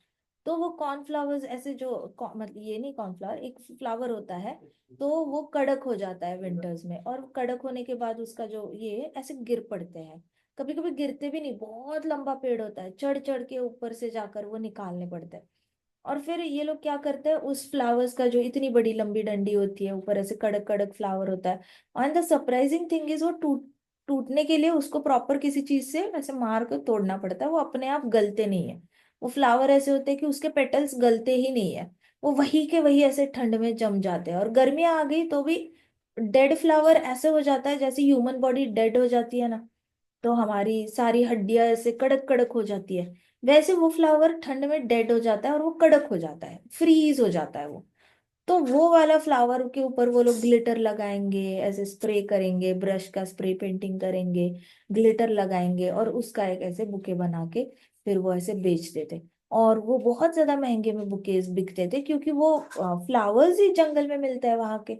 तो वो कॉर्न फ्लावर्स ऐसे जो मतलब ये नहीं, कॉर्नफ्लावर एक फ्लावर होता है, तो वो कड़क हो जाता है विंटर्स में, और कड़क होने के बाद उसका जो ये ऐसे गिर पड़ते हैं। कभी कभी गिरते भी नहीं, बहुत लंबा पेड़ होता है, चढ़ चढ़ के ऊपर से जाकर वो निकालने पड़ते हैं। और फिर ये लोग क्या करते हैं, उस फ्लावर्स का जो इतनी बड़ी लंबी डंडी होती है, ऊपर ऐसे कड़क कड़क फ्लावर होता है, and the surprising thing is वो टूटने के लिए उसको प्रॉपर किसी चीज से ऐसे मार कर तोड़ना पड़ता है, वो अपने आप गलते नहीं है। वो फ्लावर ऐसे होते हैं कि उसके पेटल्स गलते ही नहीं है, वो वही के वही ऐसे ठंड में जम जाते हैं। और गर्मियां आ गई तो भी डेड फ्लावर ऐसे हो जाता है जैसे ह्यूमन बॉडी डेड हो जाती है ना, तो हमारी सारी हड्डियां ऐसे कड़क कड़क हो जाती है, वैसे वो फ्लावर ठंड में डेड हो जाता है और वो कड़क हो जाता है, फ्रीज हो जाता है वो। तो वो वाला फ्लावर के ऊपर वो लोग ग्लिटर लगाएंगे, ऐसे स्प्रे करेंगे, ब्रश का स्प्रे पेंटिंग करेंगे, ग्लिटर लगाएंगे, और उसका एक ऐसे बुके बना के फिर वो ऐसे बेचते थे। और वो बहुत ज्यादा महंगे में बुकेज बिकते थे, क्योंकि वो फ्लावर्स ही जंगल में मिलते हैं वहां के,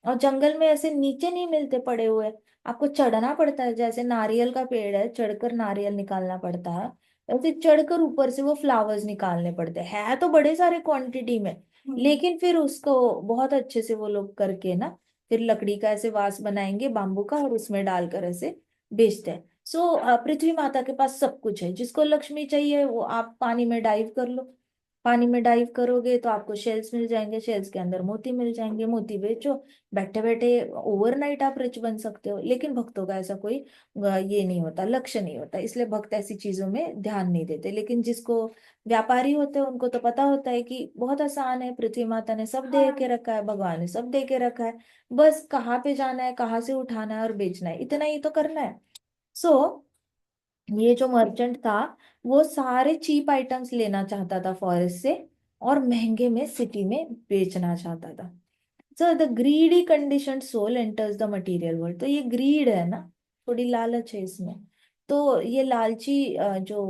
और जंगल में ऐसे नीचे नहीं मिलते पड़े हुए, आपको चढ़ना पड़ता है। जैसे नारियल का पेड़ है, चढ़कर नारियल निकालना पड़ता है, वैसे चढ़कर ऊपर से वो फ्लावर्स निकालने पड़ते हैं। है तो बड़े सारे क्वांटिटी में, लेकिन फिर उसको बहुत अच्छे से वो लोग करके ना, फिर लकड़ी का ऐसे वास बनाएंगे बाम्बू का, और उसमें डालकर ऐसे बेचते हैं। सो पृथ्वी माता के पास सब कुछ है, जिसको लक्ष्मी चाहिए वो आप पानी में डाइव कर लो, पानी में डाइव करोगे तो आपको शेल्स मिल जाएंगे, शेल्स के अंदर मोती मिल जाएंगे, मोती बेचो, बैठे बैठे ओवरनाइट आप रिच बन सकते हो। लेकिन भक्तों का ऐसा कोई ये नहीं होता, लक्ष्य नहीं होता, इसलिए भक्त ऐसी चीजों में ध्यान नहीं देते। लेकिन जिसको व्यापारी होते हैं उनको तो पता होता है कि बहुत आसान है, पृथ्वी माता ने सब दे के रखा है, भगवान ने सब दे के रखा है, बस कहाँ पे जाना है, कहाँ से उठाना है और बेचना है, इतना ही तो करना है। सो ये जो मर्चेंट था, वो सारे चीप आइटम्स लेना चाहता था फॉरेस्ट से, और महंगे में सिटी में बेचना चाहता था। So the greedy condition soul enters the material world. तो ये ग्रीड है ना, थोड़ी लालच है इसमें। तो ये लालची जो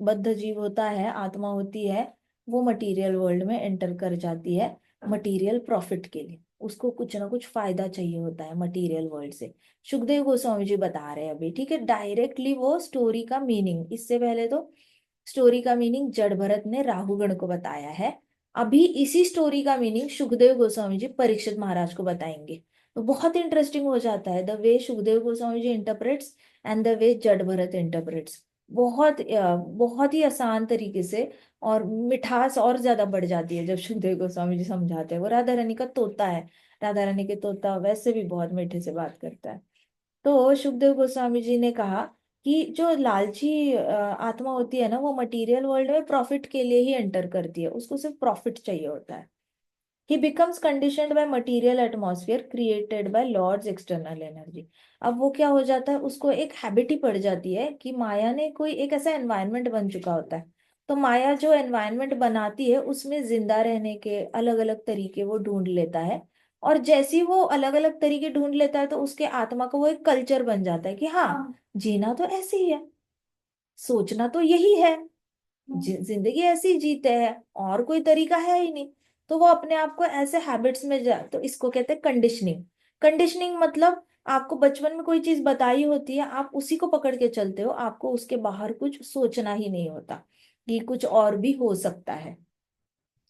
बद्ध जीव होता है, आत्मा होती है, वो मटेरियल वर्ल्ड में एंटर कर जाती है मटेरियल प्रॉफिट के लिए। उसको कुछ ना कुछ फायदा चाहिए होता है मटेरियल वर्ल्ड से। सुखदेव गोस्वामी जी बता रहे हैं अभी, ठीक है, डायरेक्टली वो स्टोरी का मीनिंग। इससे पहले तो स्टोरी का मीनिंग जड़ भरत ने राहुगण को बताया है। अभी इसी स्टोरी का मीनिंग सुखदेव गोस्वामी जी परीक्षित महाराज को बताएंगे। तो बहुत इंटरेस्टिंग हो जाता है the way Sukhdev Goswami ji interprets and the way Jada Bharat interprets. बहुत ही आसान तरीके से, और मिठास और ज्यादा बढ़ जाती है जब सुखदेव गोस्वामी जी समझाते हैं। वो राधा रानी का तोता है, राधा रानी के तोता वैसे भी बहुत मीठे से बात करता है। तो सुखदेव गोस्वामी जी ने कहा कि जो लालची आत्मा होती है ना, वो मटेरियल वर्ल्ड में प्रॉफिट के लिए ही एंटर करती है, उसको सिर्फ प्रॉफिट चाहिए होता है। He becomes conditioned by material atmosphere created by lord's external energy. अब वो क्या हो जाता है, उसको एक हैबिट ही पड़ जाती है कि माया ने कोई एक ऐसा एनवायरनमेंट बन चुका होता है। तो माया जो एनवायरनमेंट बनाती है उसमें जिंदा रहने के अलग अलग तरीके वो ढूंढ लेता है। और जैसे ही वो अलग अलग तरीके ढूंढ लेता है तो उसके आत्मा का वो एक कल्चर बन जाता है कि हाँ, जीना तो ऐसे ही है, सोचना तो यही है, जिंदगी ऐसी जीते हैं, और कोई तरीका है ही नहीं। तो वो अपने आप को ऐसे हैबिट्स में जा, तो इसको कहते हैं कंडीशनिंग। कंडीशनिंग मतलब आपको बचपन में कोई चीज बताई होती है, आप उसी को पकड़ के चलते हो, आपको उसके बाहर कुछ सोचना ही नहीं होता कि कुछ और भी हो सकता है।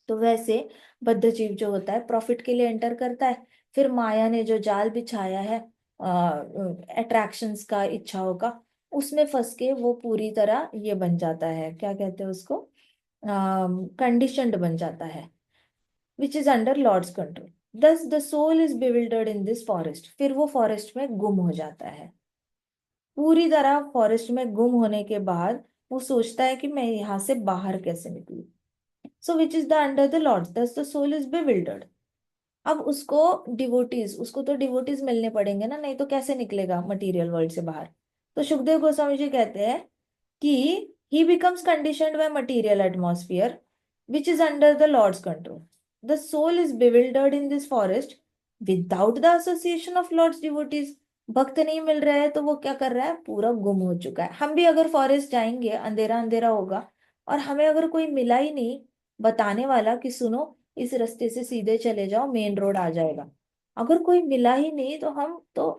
तो वैसे बद्ध जीव जो होता है प्रॉफिट के लिए एंटर करता है, फिर माया ने जो जाल बिछाया है अट्रैक्शंस का, इच्छाओं का, उसमें फंस के वो पूरी तरह ये बन जाता है, क्या कहते हैं उसको, कंडीशनड बन जाता है, which is under lord's control. Thus the soul is bewildered in this forest, फिर वो फॉरेस्ट में गुम हो जाता है। पूरी तरह फॉरेस्ट में गुम होने के बाद वो सोचता है कि मैं यहाँ से बाहर कैसे निकलूं। So which is the under the lord's, thus the soul is bewildered. अब उसको तो डिवोटीज मिलने पड़ेंगे ना, नहीं तो कैसे निकलेगा मटेरियल वर्ल्ड से बाहर। तो सुखदेव गोस्वामी जी कहते हैं कि he becomes conditioned by material atmosphere which is under the lord's control. The soul is bewildered in this forest without the association of lord's devotees. भक्त नहीं मिल रहा है तो वो क्या कर रहा है, पूरा गुम हो चुका है। हम भी अगर फॉरेस्ट जाएंगे, अंधेरा अंधेरा होगा, और हमें अगर कोई मिला ही नहीं बताने वाला कि सुनो इस रास्ते से सीधे चले जाओ, मेन रोड आ जाएगा, अगर कोई मिला ही नहीं तो हम तो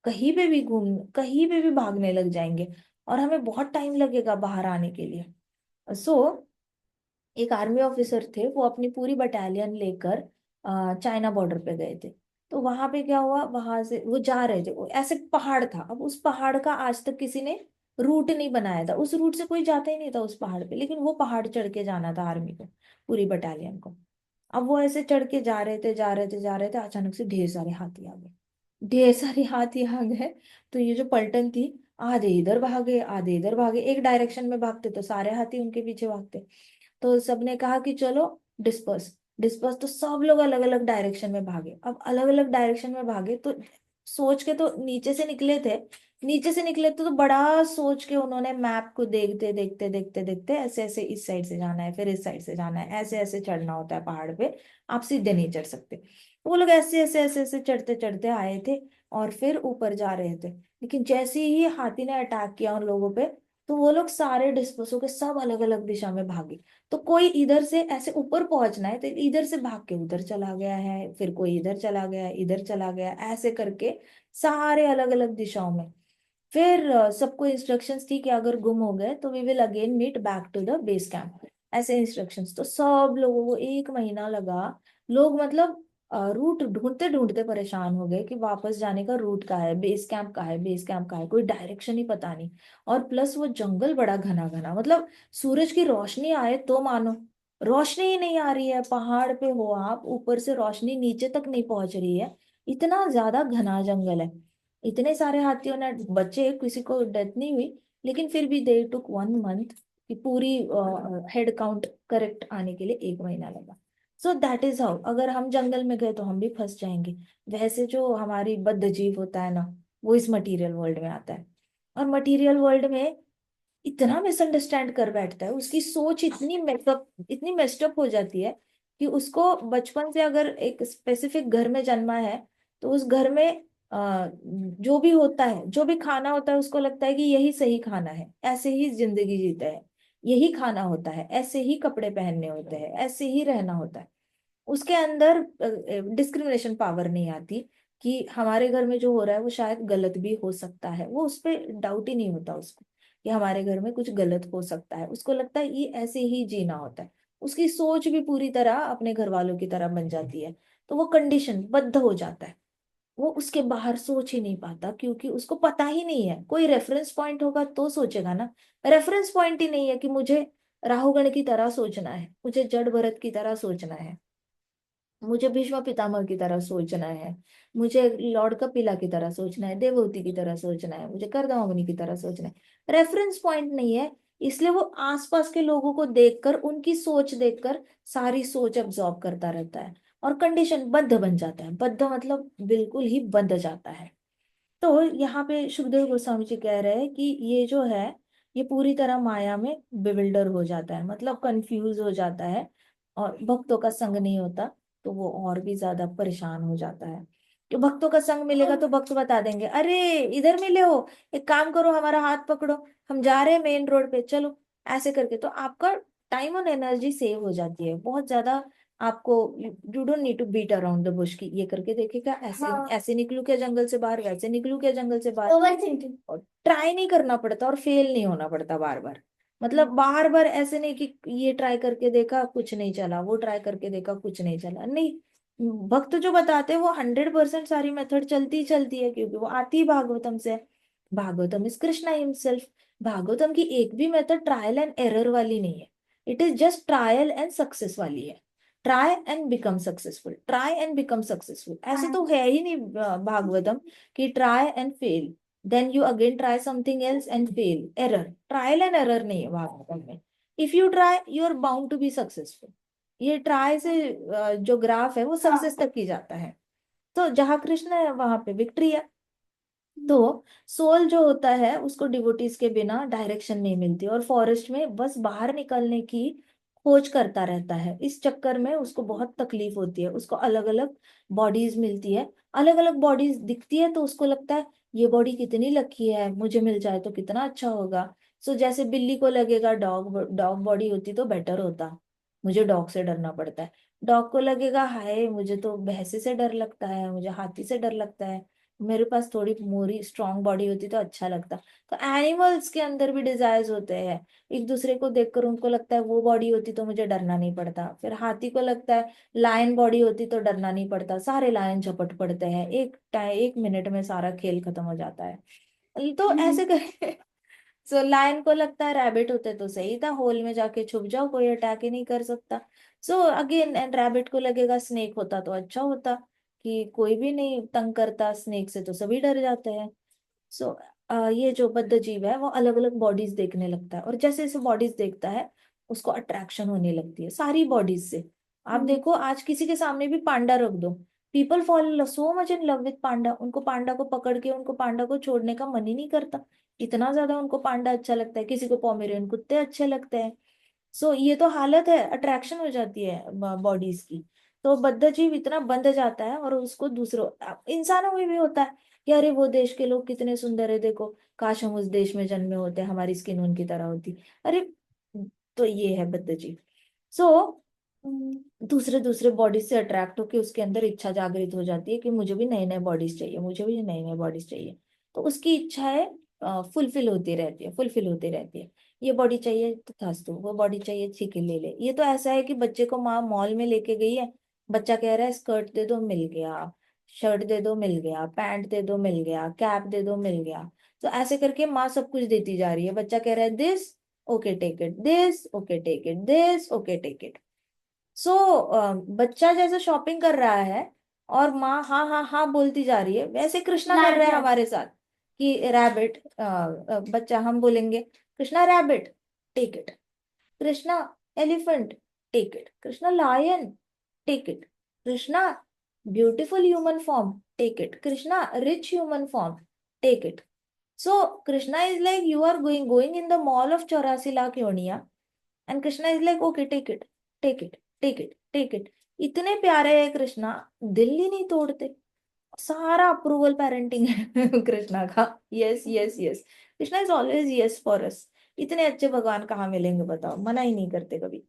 कहीं पे भी भागने लग जाएंगे, और हमें बहुत टाइम लगेगा बाहर आने के लिए। सो एक आर्मी ऑफिसर थे, वो अपनी पूरी बटालियन लेकर चाइना बॉर्डर पे गए थे। तो वहां पे क्या हुआ, वहां से वो जा रहे थे, वो ऐसे पहाड़ था, अब उस पहाड़ का आज तक किसी ने रूट नहीं बनाया था, उस रूट से कोई जाता ही नहीं था उस पहाड़ पे, लेकिन वो पहाड़ चढ़ के जाना था आर्मी को, पूरी बटालियन को। अब वो ऐसे चढ़ के जा रहे थे जा रहे थे जा रहे थे, अचानक से ढेर सारे हाथी आ गए, ढेर सारे हाथी आ गए। तो ये जो पलटन थी, आधे इधर भागे आधे इधर भागे, एक डायरेक्शन में भागते तो सारे हाथी उनके पीछे भागते। तो सबने कहा कि चलो डिस्पर्स डिस्पर्स, तो सब लोग अलग अलग डायरेक्शन में भागे। अब अलग अलग डायरेक्शन में भागे तो सोच के तो नीचे से निकले थे, नीचे से निकले तो बड़ा सोच के उन्होंने मैप को देखते देखते देखते देखते ऐसे ऐसे इस साइड से जाना है, फिर इस साइड से जाना है, ऐसे ऐसे चढ़ना होता है पहाड़ पे, आप सीधे नहीं चढ़ सकते। तो वो लोग ऐसे ऐसे ऐसे ऐसे चढ़ते चढ़ते आए थे और फिर ऊपर जा रहे थे। लेकिन जैसे ही हाथी ने अटैक किया उन लोगों पे, तो वो लोग सारे डिस्पर्स होके सब अलग अलग दिशा में भागे। तो कोई इधर से ऐसे ऊपर पहुंचना है तो इधर से भाग के उधर चला गया है, फिर कोई इधर चला गया, इधर चला गया, ऐसे करके सारे अलग अलग दिशाओं में। फिर सबको इंस्ट्रक्शंस थी कि अगर गुम हो गए तो we will again meet back to the base camp, ऐसे इंस्ट्रक्शंस। तो सब लोगों को 1 महीना लगा, लोग मतलब रूट ढूंढते ढूंढते परेशान हो गए कि वापस जाने का रूट कहाँ है, बेस कैंप कहाँ है, बेस कैंप कहाँ है, कोई डायरेक्शन ही पता नहीं। और प्लस वो जंगल बड़ा घना घना, मतलब सूरज की रोशनी आए तो मानो, रोशनी ही नहीं आ रही है, पहाड़ पे हो आप, ऊपर से रोशनी नीचे तक नहीं पहुंच रही है, इतना ज्यादा घना जंगल है। इतने सारे हाथियों ने बचे, किसी को डेथ नहीं हुई, लेकिन फिर भी दे टुक 1 मंथ कि पूरी हेड काउंट करेक्ट आने के लिए 1 महीना लगा। सो दैट इज हाउ, अगर हम जंगल में गए तो हम भी फंस जाएंगे। वैसे जो हमारी बद्ध जीव होता है ना, वो इस मटेरियल वर्ल्ड में आता है, और मटेरियल वर्ल्ड में इतना मिसअंडरस्टैंड कर बैठता है, उसकी सोच इतनी मेस्टअप हो जाती है कि उसको बचपन से अगर एक स्पेसिफिक घर में जन्मा है, तो उस घर में जो भी होता है, जो भी खाना होता है, उसको लगता है कि यही सही खाना है, ऐसे ही जिंदगी जीते हैं, यही खाना होता है, ऐसे ही कपड़े पहनने होते हैं, ऐसे ही रहना होता है। उसके अंदर डिस्क्रिमिनेशन पावर नहीं आती कि हमारे घर में जो हो रहा है वो शायद गलत भी हो सकता है, वो उस पर डाउट ही नहीं होता उसको। कि हमारे घर में कुछ गलत हो सकता है, उसको लगता है ये ऐसे ही जीना होता है। उसकी सोच भी पूरी तरह अपने घर वालों की तरह बन जाती है। तो वो कंडीशन बद्ध हो जाता है, वो उसके बाहर सोच ही नहीं पाता, क्योंकि उसको पता ही नहीं है। कोई रेफरेंस पॉइंट होगा तो सोचेगा ना। रेफरेंस पॉइंट ही नहीं है कि मुझे राहुगण की तरह सोचना है, मुझे जड़ भरत की तरह सोचना है, मुझे भीष्म पितामह की तरह सोचना है, मुझे लॉर्ड कपिला की तरह सोचना है, देवहूति की तरह सोचना है, मुझे कर्दमोहिनी की तरह सोचना है। रेफरेंस पॉइंट नहीं है, इसलिए वो आसपास के लोगों को देखकर, उनकी सोच देखकर सारी सोच अब्सॉर्ब करता रहता है और कंडीशन बद्ध बन जाता है। बद्ध मतलब बिल्कुल ही बंध जाता है। तो यहाँ पे सुखदेव गोस्वामी जी कह रहे हैं कि ये जो है, ये पूरी तरह माया में बिविल्डर हो जाता है, मतलब कंफ्यूज हो जाता है, और भक्तों का संग नहीं होता तो वो और भी ज्यादा परेशान हो जाता है। कि भक्तों का संग मिलेगा तो भक्त बता देंगे, अरे इधर मिले हो, एक काम करो हमारा हाथ पकड़ो, हम जा रहे हैं मेन रोड पे, चलो। ऐसे करके तो आपका टाइम और एनर्जी सेव हो जाती है बहुत ज्यादा। आपको, you don't need to beat around the bush की ये करके देखेगा, ऐसे ऐसे निकलूं क्या जंगल से बाहर, वैसे निकलूं क्या जंगल से बाहर। Over thinking. और ट्राई नहीं करना पड़ता और फेल नहीं होना पड़ता बार बार। मतलब बार बार ऐसे नहीं कि ये ट्राई करके देखा कुछ नहीं चला, वो ट्राई करके देखा कुछ नहीं चला, नहीं। भक्त जो बताते हैं वो 100% सारी मेथड चलती ही चलती है, क्योंकि वो आती ही भागवतम से। Bhagavatam is Krishna himself. भागवतम की एक भी मेथड ट्रायल एंड एरर वाली नहीं है, it is just trial and success वाली है। Try and become successful, try and become successful, ऐसे तो है ही नहीं भागवतम कि try and fail, then you again try something else and fail, error. Trial and error नहीं है भागवतम में। If you try you are bound to be successful. ये ट्राई से जो ग्राफ है वो सक्सेस तक ही जाता है। तो जहां कृष्ण है वहां पे विक्ट्री है। तो सोल जो होता है उसको डिवोटीज के बिना डायरेक्शन नहीं मिलती, और फॉरेस्ट में बस बाहर निकलने की खोज करता रहता है। इस चक्कर में उसको बहुत तकलीफ होती है, उसको अलग अलग बॉडीज मिलती है, अलग अलग बॉडीज दिखती है, तो उसको लगता है ये बॉडी कितनी लकी है, मुझे मिल जाए तो कितना अच्छा होगा। सो जैसे बिल्ली को लगेगा डॉग डॉग बॉडी होती तो बेटर होता, मुझे डॉग से डरना पड़ता है। डॉग को लगेगा हाय मुझे तो भैंसे से डर लगता है, मुझे हाथी से डर लगता है, मेरे पास थोड़ी मोरी स्ट्रांग बॉडी होती तो अच्छा लगता। तो एनिमल्स के अंदर भी डिजायर्स होते हैं, एक दूसरे को देखकर उनको लगता है वो बॉडी होती तो मुझे डरना नहीं पड़ता। फिर हाथी को लगता है लायन बॉडी होती तो डरना नहीं पड़ता, सारे लायन झपट पड़ते हैं, एक मिनट में सारा खेल खत्म हो जाता है। तो ऐसे करके सो लायन को लगता है रैबिट होते तो सही था, होल में जाके छुप जाओ, कोई अटैक ही नहीं कर सकता। सो अगेन एंड रैबिट को लगेगा स्नेक होता तो अच्छा होता, कि कोई भी नहीं तंग करता, स्नेक से तो सभी डर जाते हैं। सो ये जो बद्ध जीव है वो अलग अलग बॉडीज देखने लगता है, और जैसे जैसे बॉडीज देखता है उसको अट्रैक्शन होने लगती है सारी बॉडीज से। आप देखो आज किसी के सामने भी पांडा रख दो, people fall so much in love with panda, उनको पांडा को पकड़ के उनको पांडा को छोड़ने का मन ही नहीं करता, इतना ज्यादा उनको पांडा अच्छा लगता है। किसी को पोमेरियन कुत्ते अच्छे लगते हैं। सो ये तो हालत है, अट्रैक्शन हो जाती है बॉडीज की। तो बद्ध जीव इतना बंध जाता है, और उसको दूसरों इंसानों में भी होता है कि अरे वो देश के लोग कितने सुंदर है, देखो काश हम उस देश में जन्मे होते, हमारी स्किन उनकी तरह होती। अरे तो ये है बद्ध जीव। सो दूसरे दूसरे बॉडीज से अट्रैक्ट होकर उसके अंदर इच्छा जागृत हो जाती है कि मुझे भी नए नए बॉडीज चाहिए, मुझे भी नए नए बॉडीज चाहिए। तो उसकी इच्छाएं फुलफिल होती रहती है, फुलफिल होती रहती है। ये बॉडी चाहिए तो तथास्तु, वो बॉडी चाहिए ठीक है ले ले। ये तो ऐसा है कि बच्चे को माँ मॉल में लेके गई है, बच्चा कह रहा है स्कर्ट दे दो मिल गया, शर्ट दे दो मिल गया, पैंट दे दो मिल गया, कैप दे दो मिल गया। तो ऐसे करके माँ सब कुछ देती जा रही है, बच्चा कह रहा है this okay take it, this okay take it, this okay take it. So बच्चा जैसे शॉपिंग कर रहा है और माँ हाँ हाँ हाँ बोलती जा रही है, वैसे कृष्णा कर रहे हैं हमारे साथ। कि रैबिट, बच्चा हम बोलेंगे Krishna rabbit take it, Krishna elephant take it, Krishna lion take it, Krishna beautiful human form take it, Krishna rich human form take it. So Krishna is like you are going in the mall of 84 lakh योनिया, and Krishna is like okay take it, take it, take it, take it. इतने प्यारे है कृष्णा, दिल ही नहीं तोड़ते। सारा अप्रूवल पेरेंटिंग है कृष्णा का। Yes yes yes, Krishna is always yes for us. इतने अच्छे भगवान कहाँ मिलेंगे बताओ, मना ही नहीं करते कभी।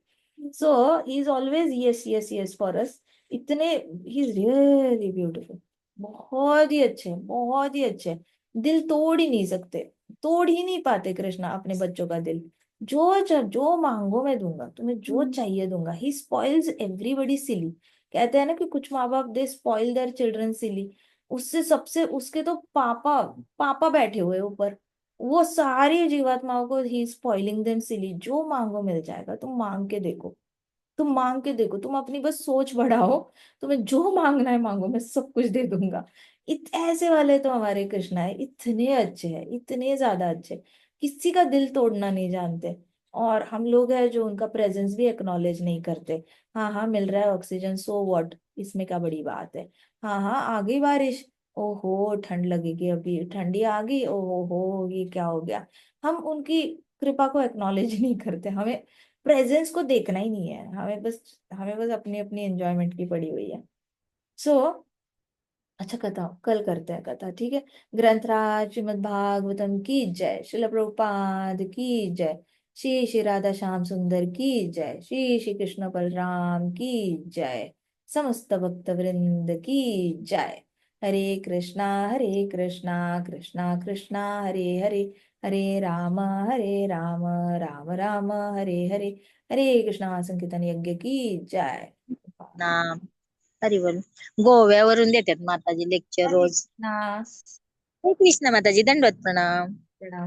So he is always yes yes yes for us. इतने ही इज रियली ब्यूटीफुल, बहुत ही अच्छे, बहुत ही अच्छे, दिल तोड़ ही नहीं सकते। तोड़ ही नहीं पाते कृष्णा अपने बच्चों का दिल। जो मांगो मैं दूंगा तुम्हें, जो हम्म। चाहिए दूंगा। ही स्पॉइल्स एवरीबडी सिली। कहते हैं ना कि कुछ माँ बाप दे स्पॉइल देयर चिल्ड्रन सिली। उससे सबसे उसके तो पापा पापा बैठे हुए ऊपर, वो सारी जीवात्माओं को ही स्पॉइलिंग देम सिली। जो मांगो मिल जाएगा, तुम मांग के देखो। तुम मांग के देखो, तुम अपनी बस सोच बढ़ाओ। तुम्हें जो मांगना है मांगो, मैं सब कुछ दे दूंगा। ऐसे वाले तो हमारे कृष्णा है, इतने अच्छे हैं, इतने ज्यादा अच्छे। किसी का दिल तोड़ना नहीं जानते। और हम लोग हैं जो उनका प्रेजेंस भी एक्नॉलेज नहीं करते। हाँ हाँ, मिल रहा है ऑक्सीजन, सो व्हाट, इसमें क्या बड़ी बात है। हाँ हाँ, आ गई बारिश, ओहो ठंड लगेगी, अभी ठंडी आ गई, ओहो हो ये क्या हो गया। हम उनकी कृपा को एक्नॉलेज नहीं करते। हमें प्रेजेंस को देखना ही नहीं है, हमें बस अपनी अपनी एंजॉयमेंट की पड़ी हुई है। सो अच्छा, कथा कल करते हैं कथा, ठीक है। ग्रंथराज श्रीमद् भागवतम की जय, शिल प्रभुपाद की जय, श्री श्री राधा श्याम सुंदर की जय, श्री श्री कृष्ण बलराम की जय, समस्त भक्त वृंद की जय। हरे कृष्णा कृष्णा कृष्णा हरे हरे, हरे राम राम राम हरे हरे। हरे कृष्णा संकीर्तन यज्ञ की जय। नाम हरिवल गोव्यावरून देतात माताजी लेक्चर हरे रोज. कृष्णा। हरे कृष्ण माताजी, दंडवत प्रणाम. प्रणाम.